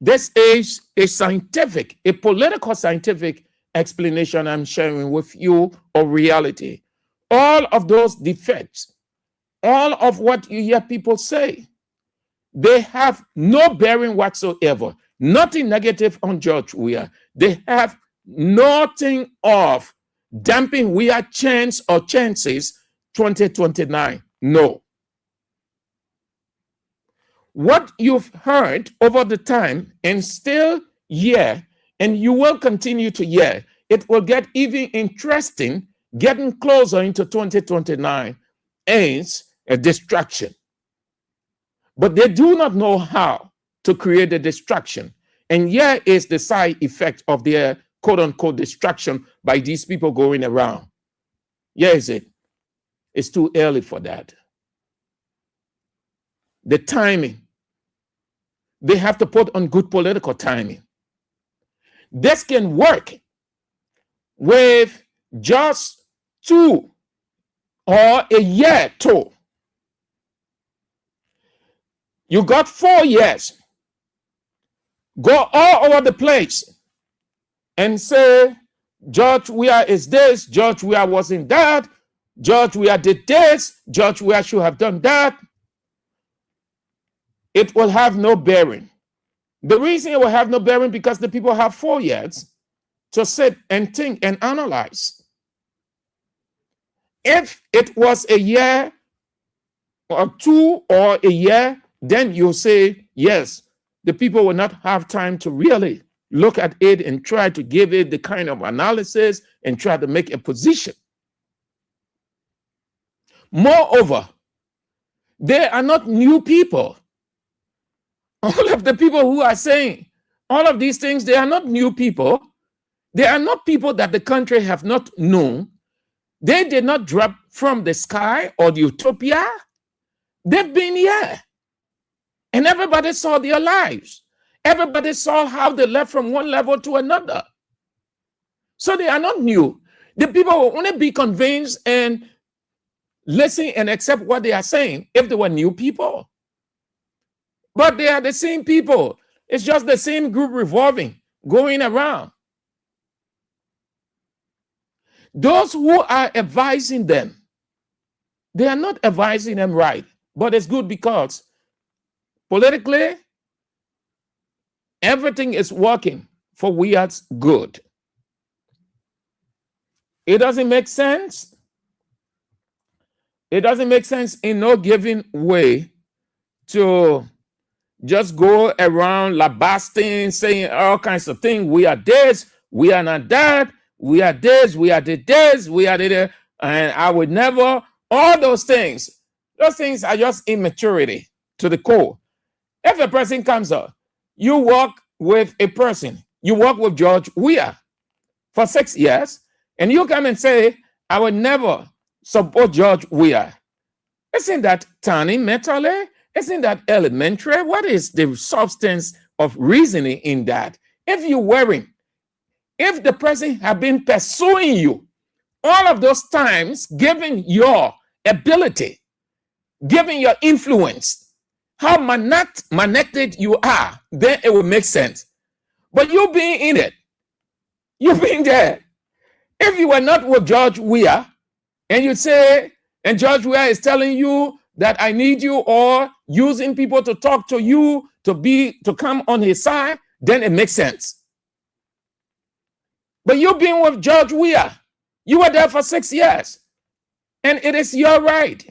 This is a scientific, a political scientific explanation I'm sharing with you of reality. All of those defects, all of what you hear people say, they have no bearing whatsoever. Nothing negative on George Weah. They have nothing of damping Weah chance or chances 2029. No. What you've heard over the time and still hear, and you will continue to hear, it will get even interesting getting closer into 2029, is a distraction. But they do not know how to create a distraction. And here is the side effect of their quote-unquote distraction by these people going around. Here is it. It's too early for that. The timing. They have to put on good political timing. This can work with just 2 or a year too. You got 4 years. Go all over the place and say, George Weah is this, George Weah wasn't that, George Weah did this, George Weah should have done that. It will have no bearing. The reason it will have no bearing because the people have 4 years to sit and think and analyze. If it was a year or 2 or a year, then you say, yes, the people will not have time to really look at it and try to give it the kind of analysis and try to make a position. Moreover, they are not new people. All of the people who are saying all of these things, they are not new people. They are not people that the country have not known. They did not drop from the sky or the utopia. They've been here. And everybody saw their lives. Everybody saw how they left from one level to another. So they are not new. The people will only be convinced and listen and accept what they are saying if they were new people. But they are the same people. It's just the same group revolving, going around. Those who are advising them, they are not advising them right. But it's good because politically, everything is working for Weah's good. It doesn't make sense. It doesn't make sense in no given way to just go around labasting, saying all kinds of things. We are this, we are not that, we are this, we are this, we are the, and I would never, all those things are just immaturity to the core. If a person comes up, you work with a person, you work with George Weah for 6 years, and you come and say, I will never support George Weah. Isn't that tiny mentally? Isn't that elementary? What is the substance of reasoning in that? If the person have been pursuing you all of those times, giving your ability, giving your influence, how connected you are, then it will make sense. But you being in it, you being there. If you were not with George Weah, and you say, and George Weah is telling you that I need you, or using people to talk to you to come on his side, then it makes sense. But you being with George Weah, you were there for 6 years, and it is your right.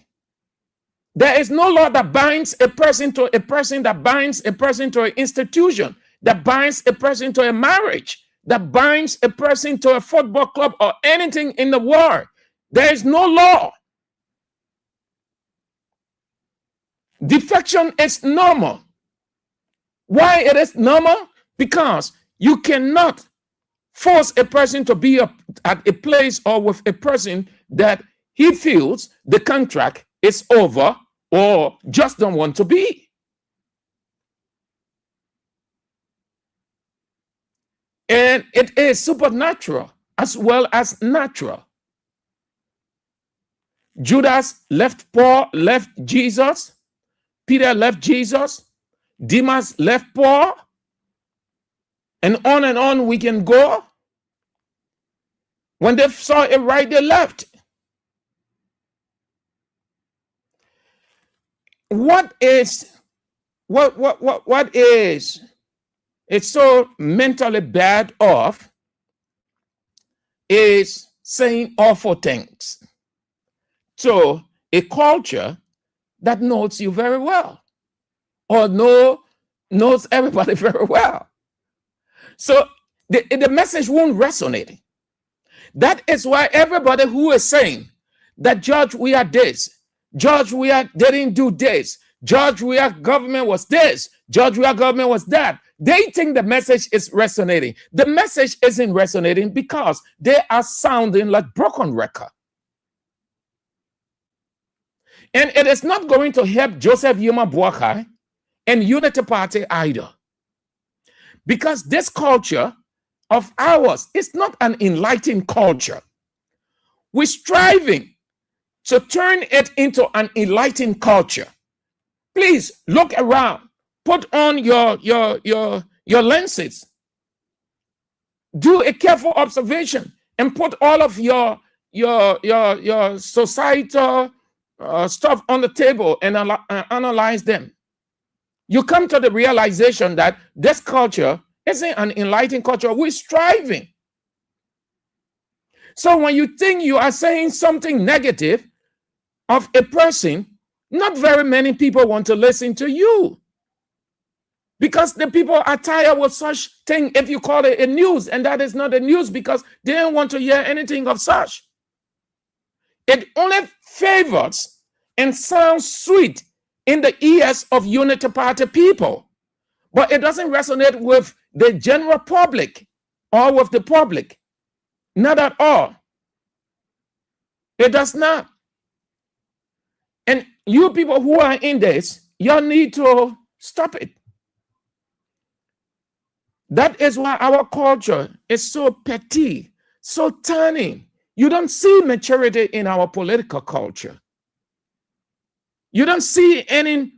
There is no law that binds a person to a person, that binds a person to an institution, that binds a person to a marriage, that binds a person to a football club or anything in the world. There is no law. Defection is normal. Why it is normal? Because you cannot force a person to be at a place or with a person that he feels the contract is over or just don't want to be. And it is supernatural as well as natural. Judas left Paul, left Jesus. Peter left Jesus. Demas left Paul. And on we can go. When they saw it right, they left. What is it's so mentally bad off is saying awful things to a culture that knows you very well, or knows everybody very well. So the message won't resonate. That is why everybody who is saying that George Weah this, George Weah didn't do this, George Weah government was this, George Weah government was that, they think the message is resonating. The message isn't resonating because they are sounding like broken record. And it is not going to help Joseph Yuma Boakai and Unity Party either. Because this culture of ours is not an enlightened culture. We're striving to turn it into an enlightened culture. Please look around. Put on your lenses. Do a careful observation and put all of your societal stuff on the table and analyze them. You come to the realization that this culture isn't an enlightened culture. We're striving. So when you think you are saying something negative of a person, not very many people want to listen to you. Because the people are tired with such thing if you call it a news, and that is not a news because they don't want to hear anything of such. It only favors and sounds sweet in the ears of Unity Party people, but it doesn't resonate with the general public or with the public. Not at all. It does not. And you people who are in this, you need to stop it. That is why our culture is so petty, so tiny. You don't see maturity in our political culture. You don't see any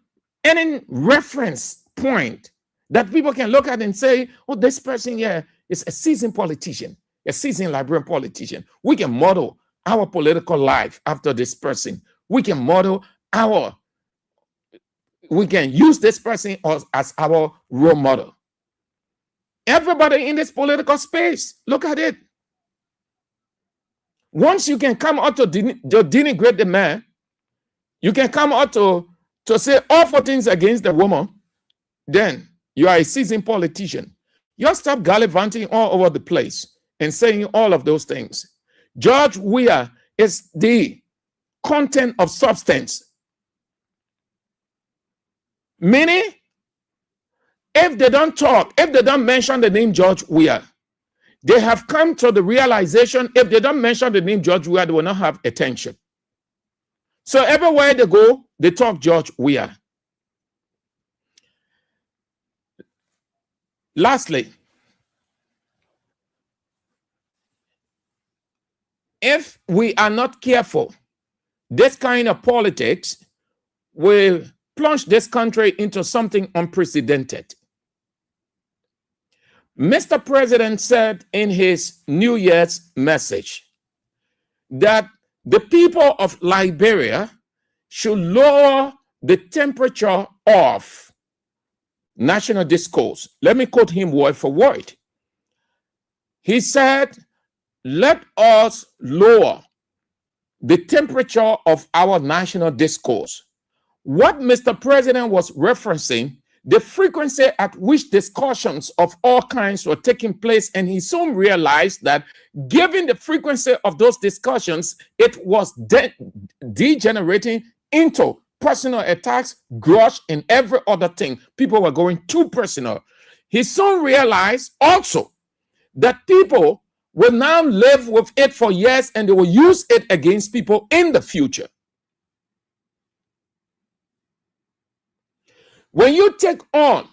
reference point that people can look at and say, oh, this person here is a seasoned politician, a seasoned Liberian politician. We can model our political life after this person. We can use this person as our role model. Everybody in this political space, look at it. Once you can come out to denigrate the man, you can come out to say awful things against the woman, then you are a seasoned politician. You stop gallivanting all over the place and saying all of those things. George Weah is the content of substance. Meaning, if they don't talk, if they don't mention the name George Weah, they have come to the realization if they don't mention the name George Weah, they will not have attention. So everywhere they go, they talk George Weah. Lastly, if we are not careful, this kind of politics will plunge this country into something unprecedented. Mr. President said in his New Year's message that the people of Liberia should lower the temperature of national discourse. Let me quote him word for word. He said, let us lower the temperature of our national discourse. What Mr. President was referencing, the frequency at which discussions of all kinds were taking place, and he soon realized that given the frequency of those discussions, it was degenerating into personal attacks, grudge, and every other thing. People were going too personal. He soon realized also that people will now live with it for years and they will use it against people in the future. When you take on,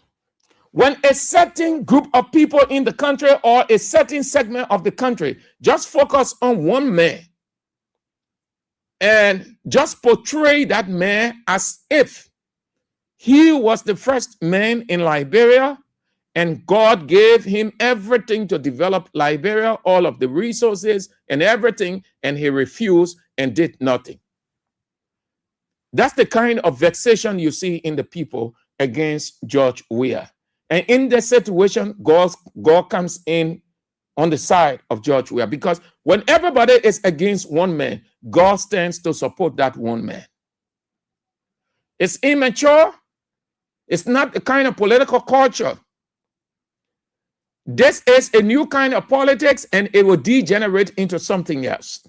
when a certain group of people in the country or a certain segment of the country just focus on one man and just portray that man as if he was the first man in Liberia and God gave him everything to develop Liberia, all of the resources and everything, and he refused and did nothing. That's the kind of vexation you see in the people against George Weah. And in this situation, God comes in on the side of George Weah, because when everybody is against one man, God stands to support that one man. It's immature. It's not the kind of political culture. This is a new kind of politics, and it will degenerate into something else.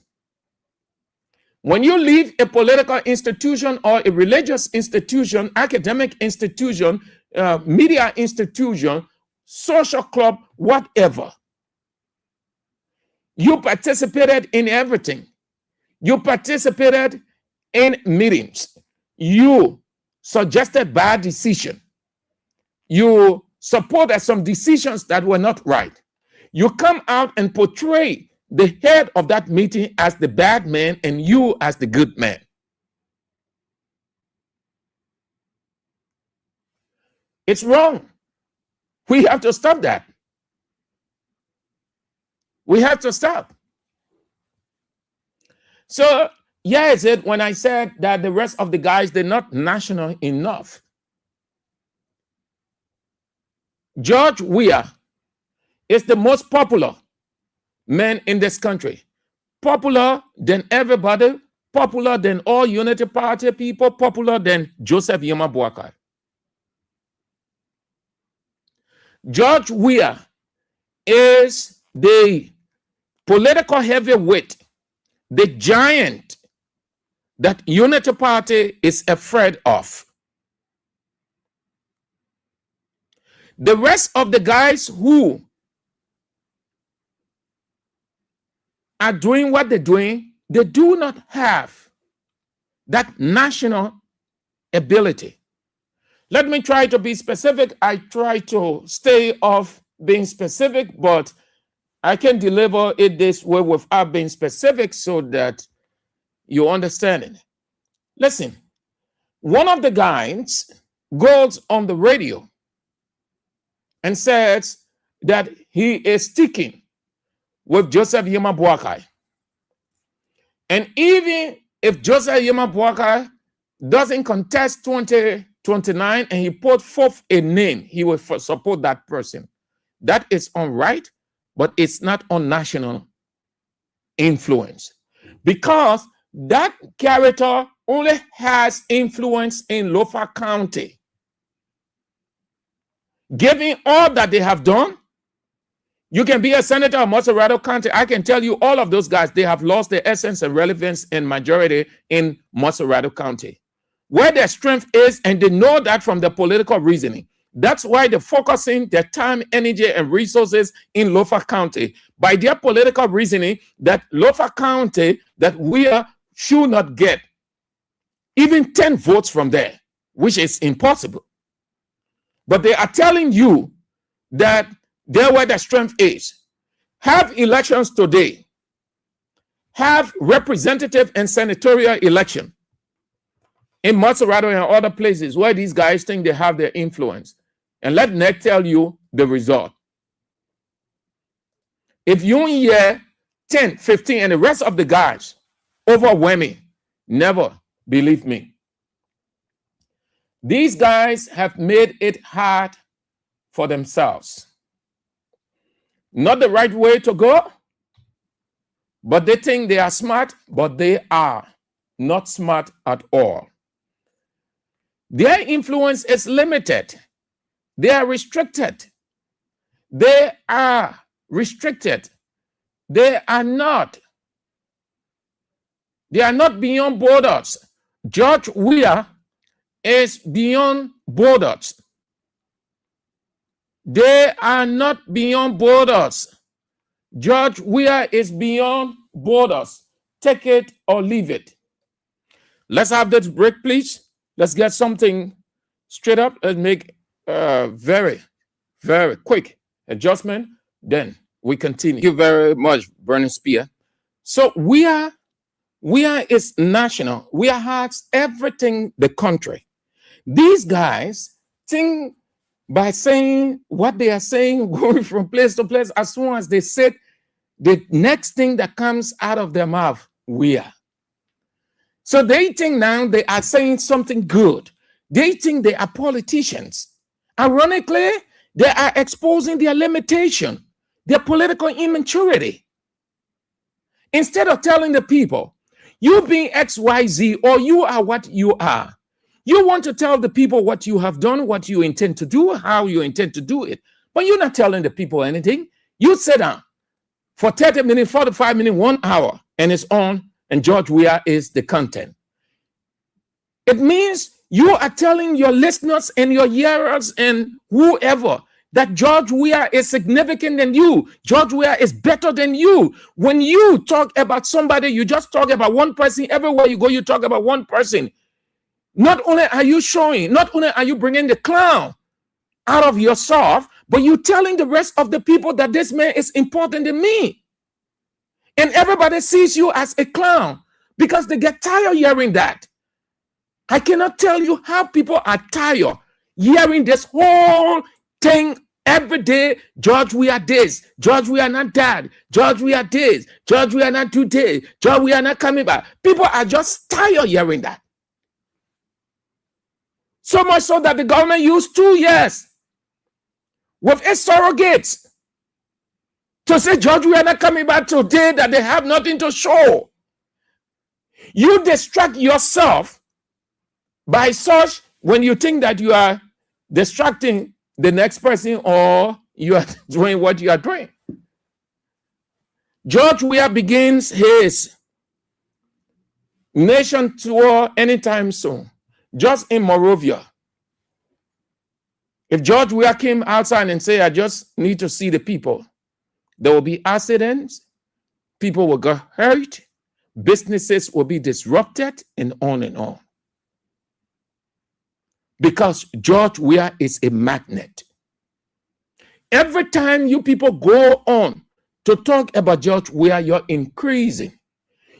When you leave a political institution or a religious institution, academic institution, media institution, social club, whatever, you participated in everything. You participated in meetings. You suggested bad decision. You supported some decisions that were not right. You come out and portray the head of that meeting as the bad man and you as the good man. It's wrong. We have to stop that. We have to stop. So, yeah, is it when I said that the rest of the guys, they're not national enough. George Weah is the most popular man in this country. Popular than everybody, popular than all Unity Party people, popular than Joseph Yoma Boakai. George Weah is the political heavyweight, the giant that Unity Party is afraid of. The rest of the guys who are doing what they're doing, they do not have that national ability. Let me try to be specific. I try to stay off being specific, but I can deliver it this way without being specific so that you understand it. Listen, one of the guys goes on the radio and says that he is sticking with Joseph Yoma Boakai. And even if Joseph Yoma Boakai doesn't contest 2029 and he put forth a name, he will support that person. That is unright, but it's not on national influence. Because that character only has influence in Lofa County. Given all that they have done, you can be a senator of Montserrado County. I can tell you all of those guys, they have lost their essence and relevance and majority in Montserrado County. Where their strength is, and they know that from the political reasoning. That's why they're focusing their time, energy, and resources in Lofa County by their political reasoning that Lofa County, that we should not get even 10 votes from there, which is impossible. But they are telling you that there where the strength is. Have elections today. Have representative and senatorial election in Maserado and other places where these guys think they have their influence. And let NEC tell you the result. If you hear 10, 15, and the rest of the guys overwhelming, never believe me. These guys have made it hard for themselves. Not the right way to go, but they think they are smart, but they are not smart at all. Their influence is limited. They are restricted. They are restricted. They are not beyond borders. George Weah is beyond borders. They are not beyond borders. George Weah is beyond borders. Take it or leave it. Let's have this break, please. Let's get something straight up and make very, very quick adjustment. Then we continue. Thank you very much, Bernie Spear. So Weah is national. Weah has everything the country. These guys think by saying what they are saying, going from place to place, as soon as they said the next thing that comes out of their mouth, Weah. So they think now they are saying something good. They think they are politicians. Ironically, they are exposing their limitation, their political immaturity. Instead of telling the people, you being XYZ or you are what you are, you want to tell the people what you have done, what you intend to do, how you intend to do it. But you're not telling the people anything. You sit down for 30 minutes, 45 minutes, 1 hour, and it's on, and George Weah is the content. It means you are telling your listeners and your hearers and whoever that George Weah is significant than you. George Weah is better than you. When you talk about somebody, you just talk about one person. Everywhere you go, you talk about one person. Not only are you showing, not only are you bringing the clown out of yourself, but you're telling the rest of the people that this man is important than me. And everybody sees you as a clown because they get tired hearing that. I cannot tell you how people are tired hearing this whole thing every day. George Weah this, George Weah not that, George Weah this, George Weah not today, George Weah not coming back. People are just tired hearing that. So much so that the government used 2 years with its surrogates to say George Weah not coming back today, that they have nothing to show. You distract yourself by such when you think that you are distracting the next person or you are doing what you are doing. George Weah begins his nation tour anytime soon, just in Monrovia. If George Weah came outside and said, I just need to see the people, there will be accidents, people will get hurt, businesses will be disrupted, and on and on. Because George Weah is a magnet. Every time you people go on to talk about George Weah, you're increasing.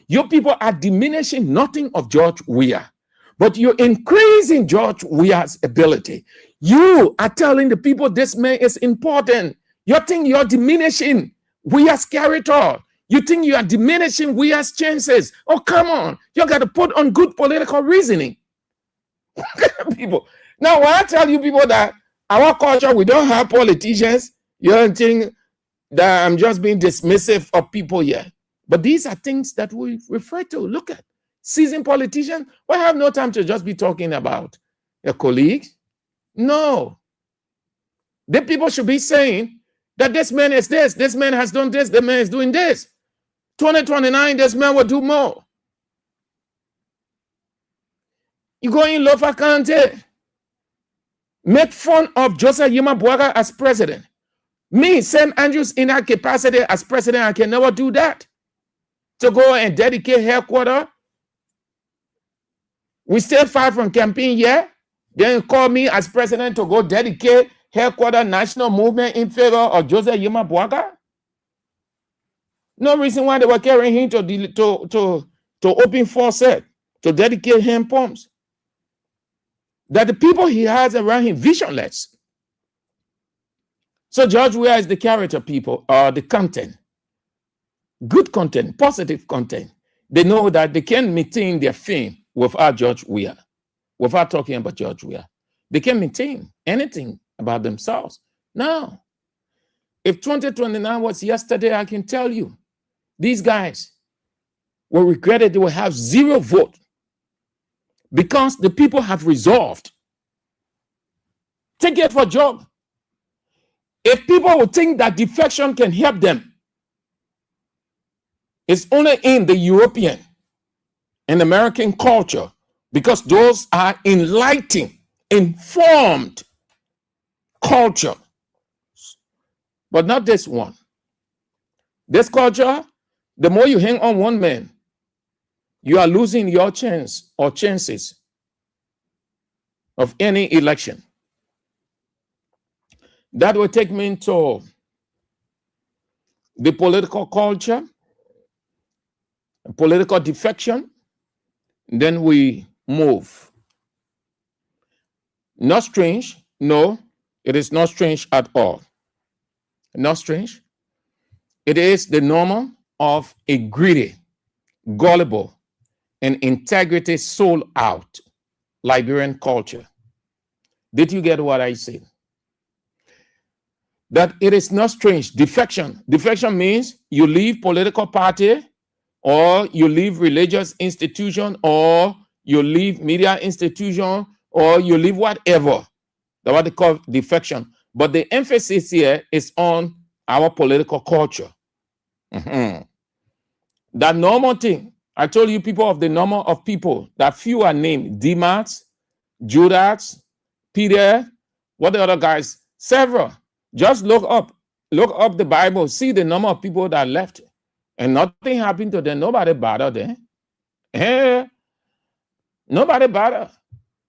You people are diminishing nothing of George Weah, but you're increasing George Weah's ability. You are telling the people this man is important. You think you're diminishing Weah's character. You think you are diminishing Weah's chances. Oh, come on. You got to put on good political reasoning. People. Now, when I tell you people that our culture, we don't have politicians, you don't think that I'm just being dismissive of people here. But these are things that we refer to. Look at seasoned politicians. We have no time to just be talking about your colleagues. No. The people should be saying that this man is this man has done this, this man is doing this. 2029, this man will do more. You go in Lofa County, make fun of Joseph Yuma Boaga as president. Me, St. Andrews, in that capacity as president, I can never do that. To go and dedicate headquarters. We stay far from campaign here. Then call me as president to go dedicate headquarters national movement in favor of Joseph Yuma Boaga. No reason why they were carrying him to open faucet, to dedicate hand pumps. That the people he has around him visionless. So George Weah is the character, people, the content. Good content, positive content. They know that they can maintain their fame without George Weah, without talking about George Weah. They can maintain anything about themselves. Now, if 2029 was yesterday, I can tell you, these guys will regret it. They will have 0 vote because the people have resolved. Take it for a job. If people would think that defection can help them, it's only in the European and American culture, because those are enlightened, informed culture. But not this one. This culture, the more you hang on one man, you are losing your chance or chances of any election. That will take me into the political culture, political defection. Then we move. Not strange. No, it is not strange at all. Not strange. It is the normal of a greedy, gullible, and integrity sold out Liberian culture. Did you get what I said? That it is not strange. Defection. Defection means you leave political party, or you leave religious institution, or you leave media institution, or you leave whatever. That's what they call defection. But the emphasis here is on our political culture. That normal thing. I told you people of the number of people that few are named. Demas, Judas, Peter, what the other guys? Several. Just look up the Bible, see the number of people that left, and nothing happened to them. Nobody bothered them. Nobody bothered.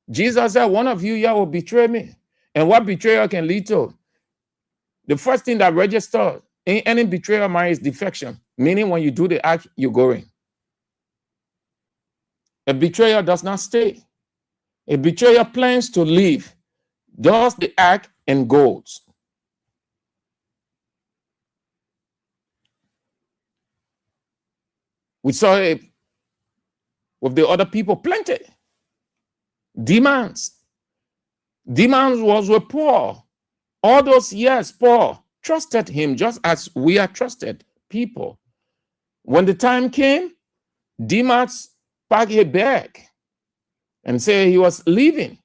Jesus said, one of you here will betray me. And what betrayal can lead to? The first thing that registers in any betrayal mind is defection, meaning when you do the act, you're going. A betrayer does not stay. A betrayer plans to leave, does the act, and goes. We saw it with the other people, plenty. Demands. Demands was with Paul. All those years, Paul trusted him just as we are trusted people. When the time came, Demas packed a bag and said he was leaving.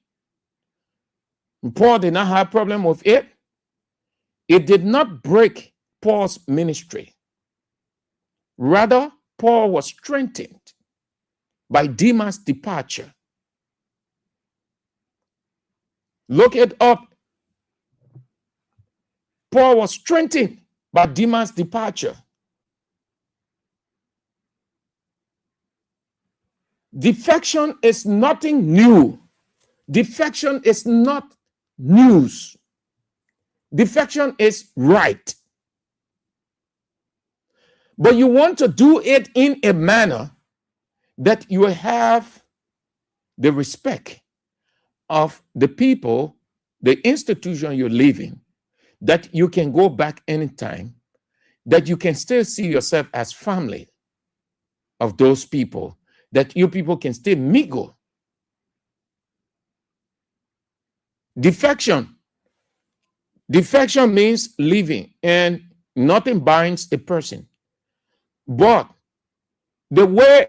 Paul did not have a problem with it. It did not break Paul's ministry. Rather, Paul was strengthened by Demas' departure. Look it up. Paul was strengthened by Demas' departure. Defection is nothing new. Defection is not news. Defection is right. But you want to do it in a manner that you have the respect of the people, the institution you're leaving, that you can go back anytime, that you can still see yourself as family of those people, that you people can still mingle. Defection. Defection means leaving, and nothing binds a person. But the way